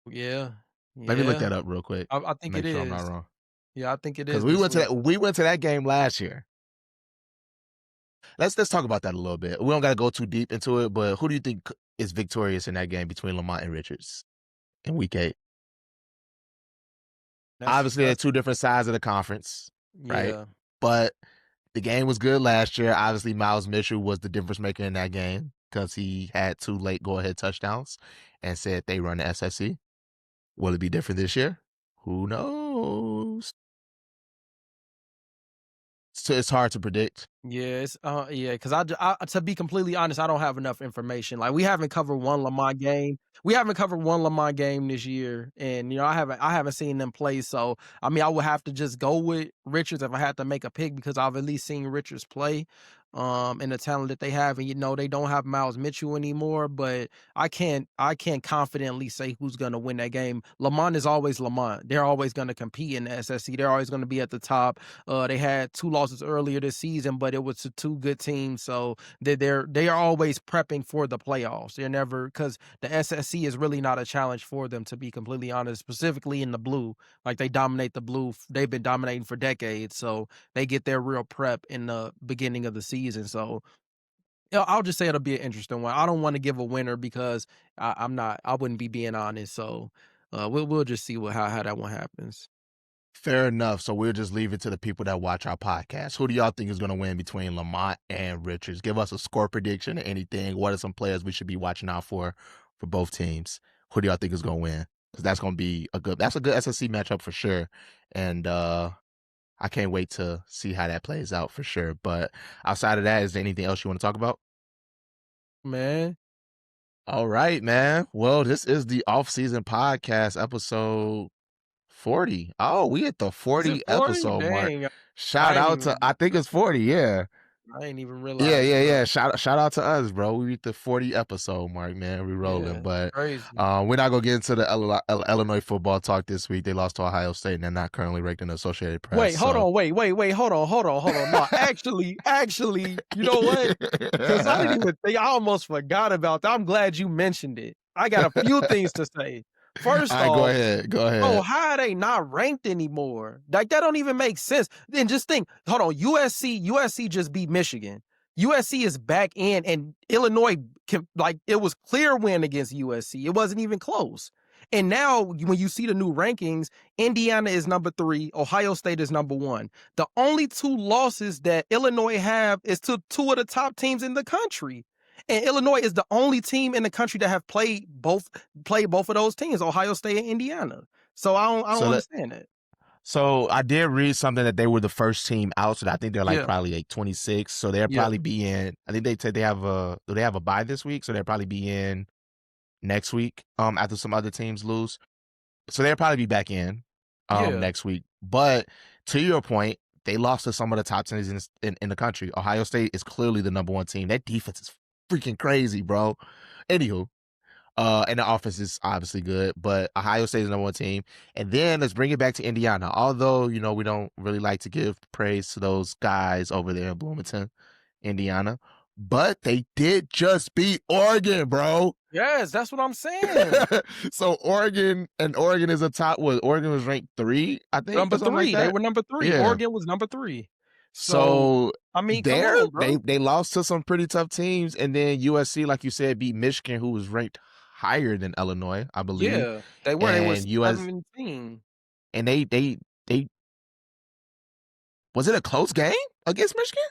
Yeah, Let me look yeah. that up real quick. I think it Make sure I'm not is. wrong. Yeah, I think it Because is we this went to week. that game last year. Let's talk about that a little bit. We don't gotta go too deep into it, but who do you think is victorious in that game between Lemont and Richards in week 8? Obviously, they're That's 2 different sides of the conference, right? yeah. But the game was good last year. Obviously, Miles Mitchell was the difference maker in that game because he had 2 late go-ahead touchdowns and said they run the SSC. Will it be different this year? Who knows? So it's hard to predict. Yeah, yeah, because to be completely honest, I don't have enough information. Like, we haven't covered one Lamont game. We haven't covered one Lamont game this year, and I haven't seen them play. So I mean, I would have to just go with Richards if I had to make a pick, because I've at least seen Richards play, and the talent that they have, and they don't have Miles Mitchell anymore. But I can't confidently say who's gonna win that game. Lamont is always Lamont. They're always gonna compete in the SSC. They're always gonna be at the top. They had 2 losses earlier this season, but it was to 2 good teams, so they are always prepping for the playoffs. They're never, because the SSC is really not a challenge for them, to be completely honest, specifically in the blue. Like, they dominate the blue. They've been dominating for decades, so they get their real prep in the beginning of the season. So yeah, I'll just say it'll be an interesting one. I don't want to give a winner, because I wouldn't be being honest. So we'll just see how that one happens. Fair enough. So we'll just leave it to the people that watch our podcast. Who do y'all think is going to win between Lamont and Richards? Give us a score prediction or anything. What are some players we should be watching out for both teams? Who do y'all think is going to win? Because that's going to be a good SSC matchup for sure. And I can't wait to see how that plays out for sure. But outside of that, is there anything else you want to talk about? Man, All right, man. Well, this is the off-season podcast episode 40. Oh, we hit the is it 40 40? episode mark. Dang, Shout I ain't out to, even. I think it's 40, yeah. I ain't even Yeah, realize, yeah, bro. yeah. Shout out to us, bro. We reached the 40 episode mark, man. We rolling, Yeah, but crazy. we're not gonna get into the Illinois football talk this week. They lost to Ohio State, and they're not currently ranked in the Associated Press. Wait, hold So on, wait, hold on. No, actually, you know what? Because I didn't even think, I almost forgot about that. I'm glad you mentioned it. I got a few things to say. All First right, go off, ahead. Go bro, ahead. how are they not ranked anymore? Like, that don't even make sense. Then just think, hold on, USC just beat Michigan. USC is back in, and Illinois it was clear win against USC. It wasn't even close. And now when you see the new rankings, Indiana is number 3, Ohio State is number 1. The only 2 losses that Illinois have is to 2 of the top teams in the country. And Illinois is the only team in the country that have played both of those teams, Ohio State and Indiana. So I don't understand that. So I did read something that they were the first team out, so I think they're like Yeah. probably like 26. So they'll Yeah. probably be in. I think they said they have a bye this week, so they'll probably be in next week. After some other teams lose, so they'll probably be back in Yeah. next week. But to your point, they lost to some of the top teams in the country. Ohio State is clearly the number 1 team. That defense is freaking crazy, bro. Anywho. And the offense is obviously good, but Ohio State is the number 1 team. And then let's bring it back to Indiana. Although, you know, we don't really like to give praise to those guys over there in Bloomington, Indiana, but they did just beat Oregon, bro. Yes, that's what I'm saying. So Oregon is a top. Oregon was ranked 3, I think. Number 3. Like They were number 3. Yeah. Oregon was number 3. So I mean, come on, bro. they lost to some pretty tough teams, and then USC, like you said, beat Michigan, who was ranked higher than Illinois, I believe. Yeah, they were. And They were 17. And they was it a close game against Michigan?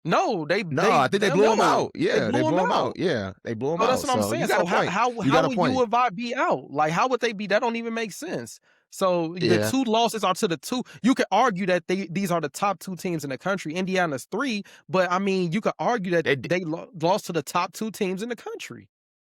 No, I think they blew them out. Yeah, they blew them out. Yeah, they blew them out. That's what I'm saying. So how would U of I be out? Like, how would they be? That don't even make sense. So the 2 losses are to the 2. You could argue that these are the top 2 teams in the country. Indiana's 3, but I mean, you could argue that they lost to the top 2 teams in the country.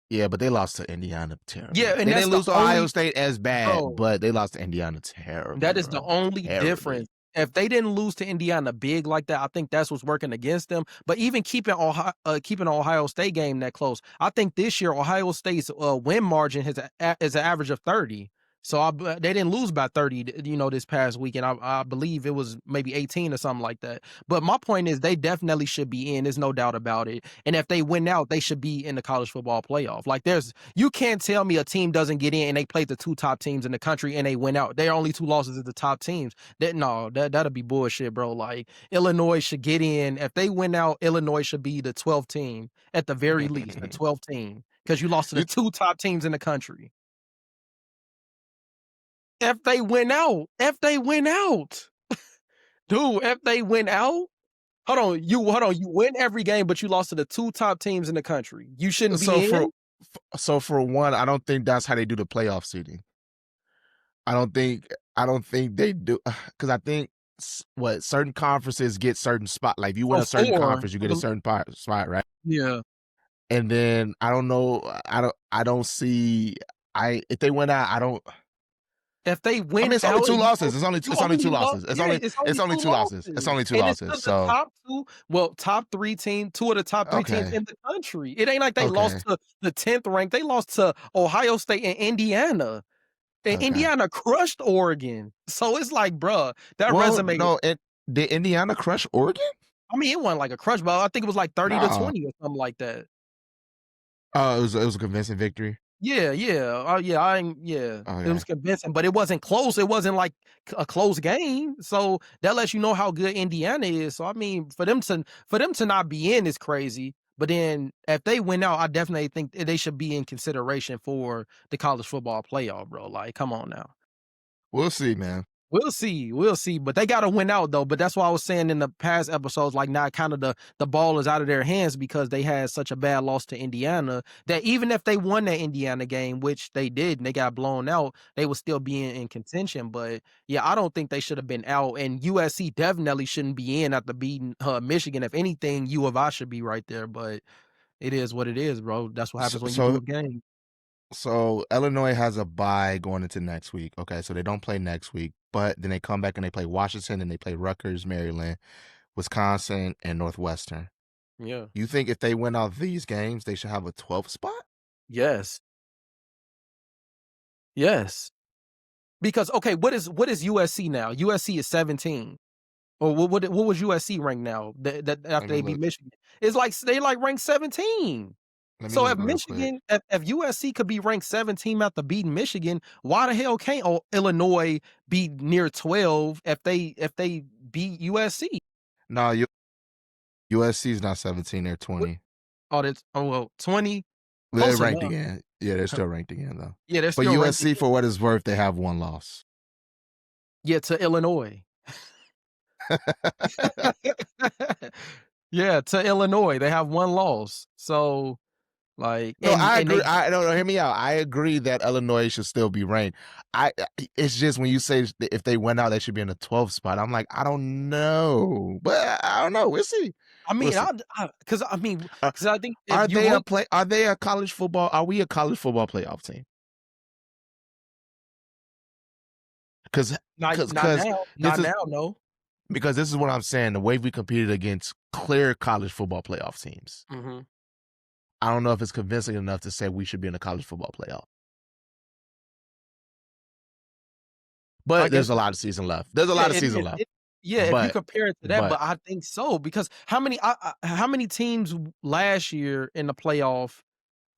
Yeah, but they lost to Indiana terrible. Yeah, and they didn't lose to Ohio State as bad, but they lost to Indiana terrible. That is the only difference. If they didn't lose to Indiana big like that, I think that's what's working against them. But even keeping Ohio State game that close, I think this year Ohio State's win margin is an average of 30. So they didn't lose by 30, you know, this past weekend. I believe it was maybe 18 or something like that. But my point is they definitely should be in. There's no doubt about it. And if they win out, they should be in the college football playoff. Like, you can't tell me a team doesn't get in and they played the 2 top teams in the country and they win out. Their only 2 losses is the top teams. That'll be bullshit, bro. Like, Illinois should get in. If they win out, Illinois should be the 12th team at the very least, the 12th team, because you lost to the 2 top teams in the country. If they win out, dude, if they win out, hold on, you win every game, but you lost to the 2 top teams in the country. You shouldn't be in. So for one, I don't think that's how they do the playoff seeding. I don't think they do, because I think certain conferences get certain spot. Like, if you win a certain conference, you get a certain spot, right? Yeah. And then I don't know. I don't see. If they win out, I don't. If they win, I mean, it's only 2 losses. It's only 2 losses. It's only 2 losses. It's only 2 losses. So top 3 teams, 2 of the top 3 teams in the country. It ain't like they lost to the 10th rank. They lost to Ohio State and Indiana. And Indiana crushed Oregon. So it's like, bruh, that resume. No, did Indiana crush Oregon? I mean, it wasn't like a crush, but I think it was like 30 to 20 or something like that. Oh, it was a convincing victory. Yeah. It was convincing, but it wasn't close. It wasn't like a close game. So that lets you know how good Indiana is. So I mean, for them to not be in is crazy. But then if they win out, I definitely think they should be in consideration for the college football playoff, bro. Like, come on now. We'll see, man. We'll see. But they got to win out, though. But that's why I was saying in the past episodes, like, now kind of the ball is out of their hands because they had such a bad loss to Indiana that even if they won that Indiana game, which they did, and they got blown out, they would still be in contention. But yeah, I don't think they should have been out. And USC definitely shouldn't be in after beating Michigan. If anything, U of I should be right there. But it is what it is, bro. That's what happens when you do a game. So Illinois has a bye going into next week. Okay, so they don't play next week, but then they come back and they play Washington and they play Rutgers, Maryland, Wisconsin, and Northwestern. Yeah. You think if they win out these games, they should have a 12th spot? Yes. Yes. Because okay, what is USC now? USC is 17. Or what was USC ranked now? That Let after me they beat look. Michigan, it's like they like ranked 17. Let me So if look real quick. Michigan, if USC could be ranked 17 after beating Michigan, why the hell can't Illinois be near 12 if they beat USC? No, USC is not 17; they're 20. Well 20 They're close ranked enough. again. Yeah, they're still ranked again though. Yeah, they're But still ranked. USC, for what it's worth, they have one loss. Yeah, to Illinois. Yeah, to Illinois, they have one loss. So like, No, I and agree. they No, hear me out. I agree that Illinois should still be ranked. It's just when you say if they went out, they should be in the 12th spot. I'm like, I don't know, but I don't know. We'll see. I mean, We'll see. because I think Are if you they look, Are they a college football? Are we a college football playoff team? Because not now, no. because this is what I'm saying. The way we competed against clear college football playoff teams, Mm-hmm. I don't know if it's convincing enough to say we should be in a college football playoff. But there's a lot of season left. There's a lot of season left. If you compare it to that, but I think so because how many teams last year in the playoff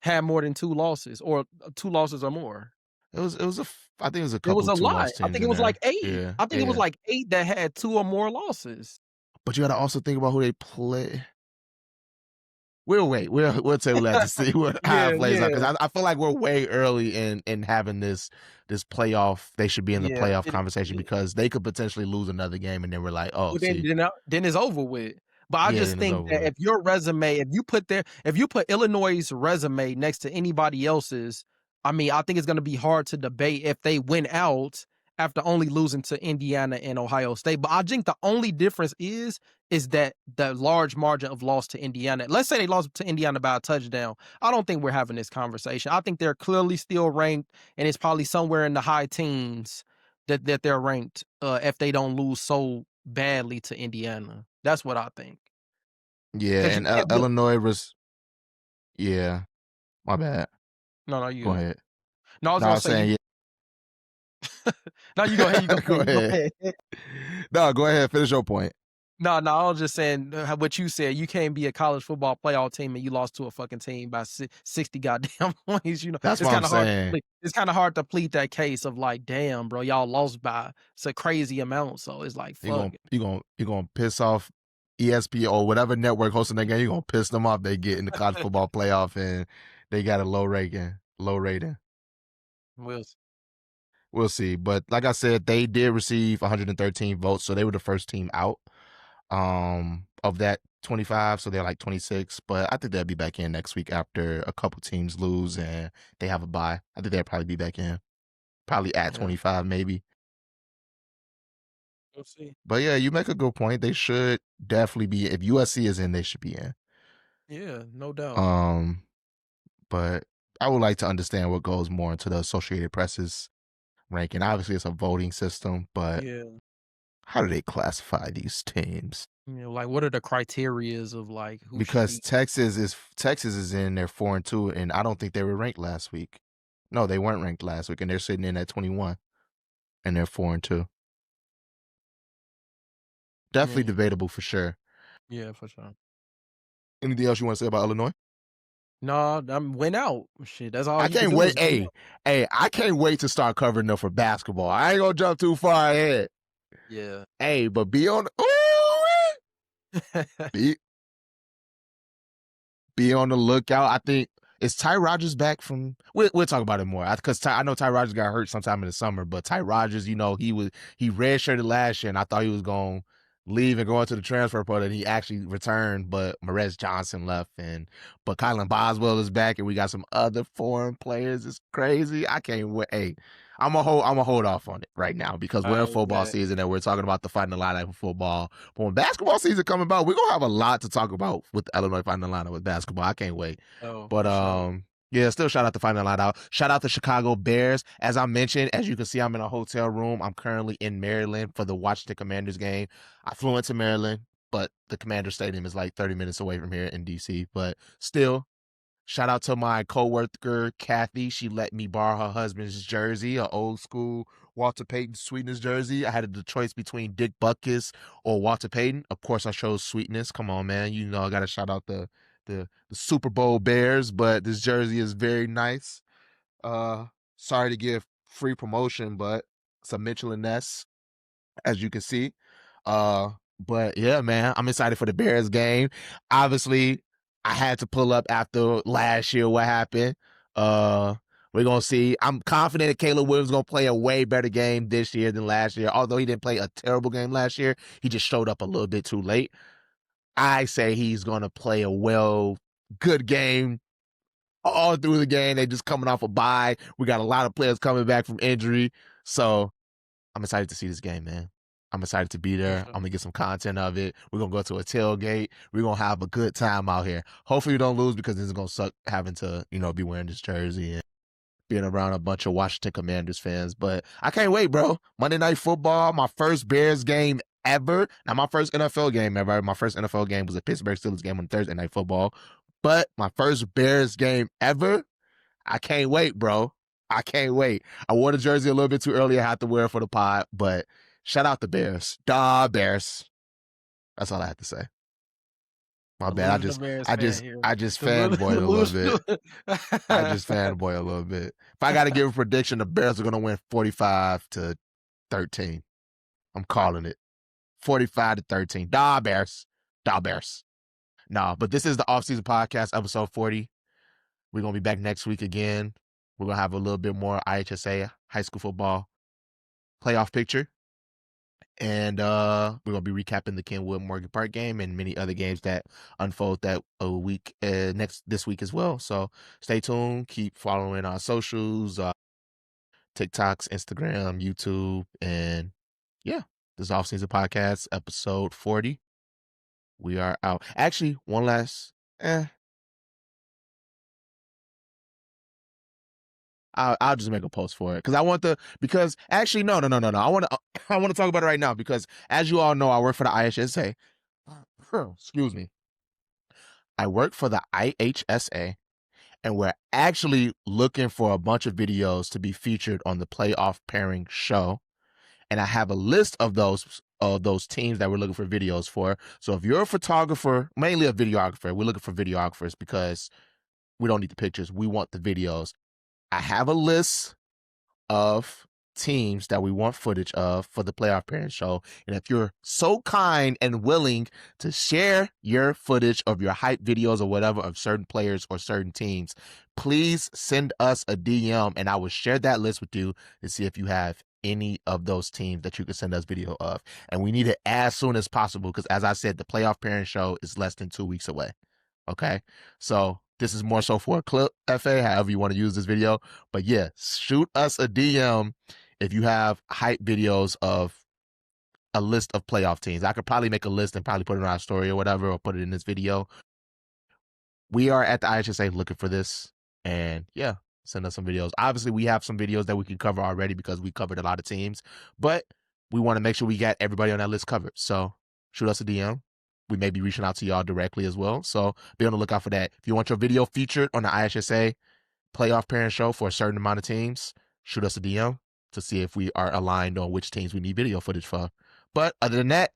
had more than 2 losses or 2 losses or more? I think it was a It couple was a of lot. two-loss I teams think it in was there. like 8. Yeah, I think it was like 8 that had 2 or more losses. But you got to also think about who they play. We'll wait. We'll table that to see how it plays out because I feel like we're way early in having this playoff. They should be in the playoff conversation because they could potentially lose another game, and then we're like, oh, then it's over with. But I just think that with. if your resume, if you put Illinois' resume next to anybody else's, I mean, I think it's going to be hard to debate if they win out after only losing to Indiana and Ohio State. But I think the only difference is that the large margin of loss to Indiana. Let's say they lost to Indiana by a touchdown. I don't think we're having this conversation. I think they're clearly still ranked, and it's probably somewhere in the high teens that they're ranked if they don't lose so badly to Indiana. That's what I think. Yeah, and Illinois was. Yeah, my bad. No, you go ahead. No, I was gonna say. Yeah. No, you go ahead. You go ahead. No, go ahead. Finish your point. No, I was just saying what you said. You can't be a college football playoff team and you lost to a fucking team by 60 goddamn points. You know, that's what I'm saying. It's kind of hard to plead that case of like, damn, bro, y'all lost by it's a crazy amount. So it's like, fuck. You're gonna piss off ESPN or whatever network hosting that game. You're gonna piss them off. They get in the college football playoff and they got a low rating. We'll see. But like I said, they did receive 113 votes, so they were the first team out of that 25, so they're like 26. But I think they'll be back in next week after a couple teams lose and they have a bye. I think they'll probably be back in. Probably at 25, maybe. We'll see. But yeah, you make a good point. They should definitely be. If USC is in, they should be in. Yeah, no doubt. But I would like to understand what goes more into the Associated Press's ranking. Obviously, it's a voting system, but how do they classify these teams? You know, like what are the criterias of like who? Because Texas is in their 4-2, and I don't think they were ranked last week. No, they weren't ranked last week, and they're sitting in at 21, and they're 4-2. Definitely debatable for sure. Yeah, for sure. Anything else you want to say about Illinois? No, I'm went out. Shit, that's all. I can't wait. Hey, I can't wait to start covering them for basketball. I ain't gonna jump too far ahead. Yeah. Hey, but be on. Be on the lookout. I think is Ty Rodgers back from. We'll talk about it more because I know Ty Rodgers got hurt sometime in the summer. But Ty Rodgers, you know, he redshirted last year, and I thought he was gonna leave and go into the transfer portal, and he actually returned, but Marez Johnson left, but Kylan Boswell is back, and we got some other foreign players. It's crazy. I can't wait. Hey, I'm gonna hold off on it right now because we're in football season and we're talking about the Fighting Illini for football. But when basketball season coming about, we're gonna have a lot to talk about with Illinois Fighting Illini with basketball. I can't wait. Yeah, still shout out to Fighting Illini. Shout out to Chicago Bears. As I mentioned, as you can see, I'm in a hotel room. I'm currently in Maryland for the Washington Commanders game. I flew into Maryland, but the Commander Stadium is like 30 minutes away from here in D.C. But still, shout out to my coworker, Kathy. She let me borrow her husband's jersey, an old school Walter Payton Sweetness jersey. I had the choice between Dick Butkus or Walter Payton. Of course, I chose Sweetness. Come on, man. You know I got to shout out the Super Bowl Bears, but this jersey is very nice. Sorry to give free promotion, but it's a Mitchell and Ness, as you can see. But yeah, man, I'm excited for the Bears game. Obviously, I had to pull up after last year what happened. We're gonna see. I'm confident that Caleb Williams is gonna play a way better game this year than last year. Although he didn't play a terrible game last year, he just showed up a little bit too late. I say he's gonna play a good game all through the game. They just coming off a bye. We got a lot of players coming back from injury. So I'm excited to see this game, man. I'm excited to be there. I'm going to get some content of it. We're going to go to a tailgate. We're going to have a good time out here. Hopefully we don't lose because this is going to suck having to, be wearing this jersey and being around a bunch of Washington Commanders fans. But I can't wait, bro. Monday Night Football, my first Bears game ever. Not my first NFL game ever. My first NFL game was a Pittsburgh Steelers game on Thursday Night Football. But my first Bears game ever, I can't wait, bro. I can't wait. I wore the jersey a little bit too early. I had to wear it for the pod, but shout out the Bears. Da Bears. That's all I have to say. My bad. I just fanboyed a little bit. I just fanboy a little bit. If I got to give a prediction, the Bears are going to win 45-13. I'm calling it. 45-13. Da Bears. Da Bears. No, but this is the Offseason Podcast, episode 40. We're going to be back next week again. We're going to have a little bit more IHSA high school football playoff picture. And we're going to be recapping the Kenwood and Morgan Park game and many other games that unfold that this week as well. So stay tuned. Keep following our socials, TikToks, Instagram, YouTube. And yeah, this is Offseason Podcast, episode 40. We are out. Actually, one last... I'll just make a post for it no. I want to talk about it right now because as you all know, I work for the IHSA. Excuse me. I work for the IHSA, and we're actually looking for a bunch of videos to be featured on the playoff pairing show. And I have a list of those teams that we're looking for videos for. So if you're a photographer, mainly a videographer, we're looking for videographers because we don't need the pictures. We want the videos. I have a list of teams that we want footage of for the playoff parent show. And if you're so kind and willing to share your footage of your hype videos or whatever of certain players or certain teams, please send us a DM and I will share that list with you to see if you have any of those teams that you can send us video of. And we need it as soon as possible because, as I said, the playoff parent show is less than 2 weeks away. Okay? So this is more so for a clip, FA, however you want to use this video. But yeah, shoot us a DM if you have hype videos of a list of playoff teams. I could probably make a list and probably put it on our story or whatever, or put it in this video. We are at the IHSA looking for this. And yeah, send us some videos. Obviously, we have some videos that we can cover already because we covered a lot of teams. But we want to make sure we got everybody on that list covered. So shoot us a DM. We may be reaching out to y'all directly as well. So be on the lookout for that. If you want your video featured on the IHSA playoff parent show for a certain amount of teams, shoot us a DM to see if we are aligned on which teams we need video footage for. But other than that,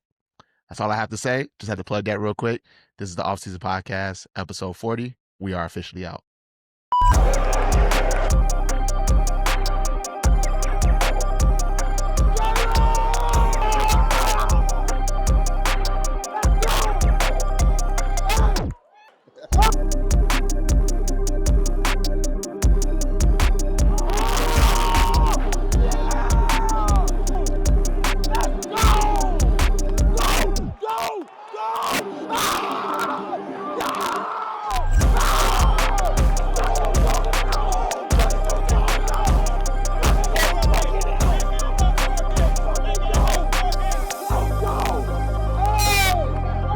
that's all I have to say. Just had to plug that real quick. This is the Offseason Podcast, episode 40. We are officially out.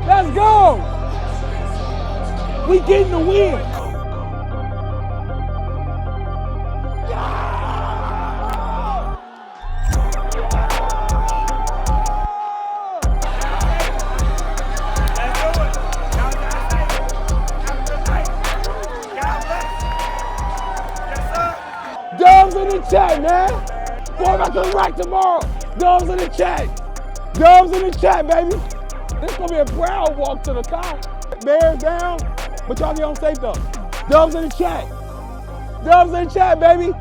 Let's go! We getting the win! in the chat, man. Going back to the rack tomorrow. Dubs in the chat. Dubs in the chat, baby. This gonna be a proud walk to the car. Bears down, but y'all get on safe though. Dubs in the chat. Dubs in the chat, baby.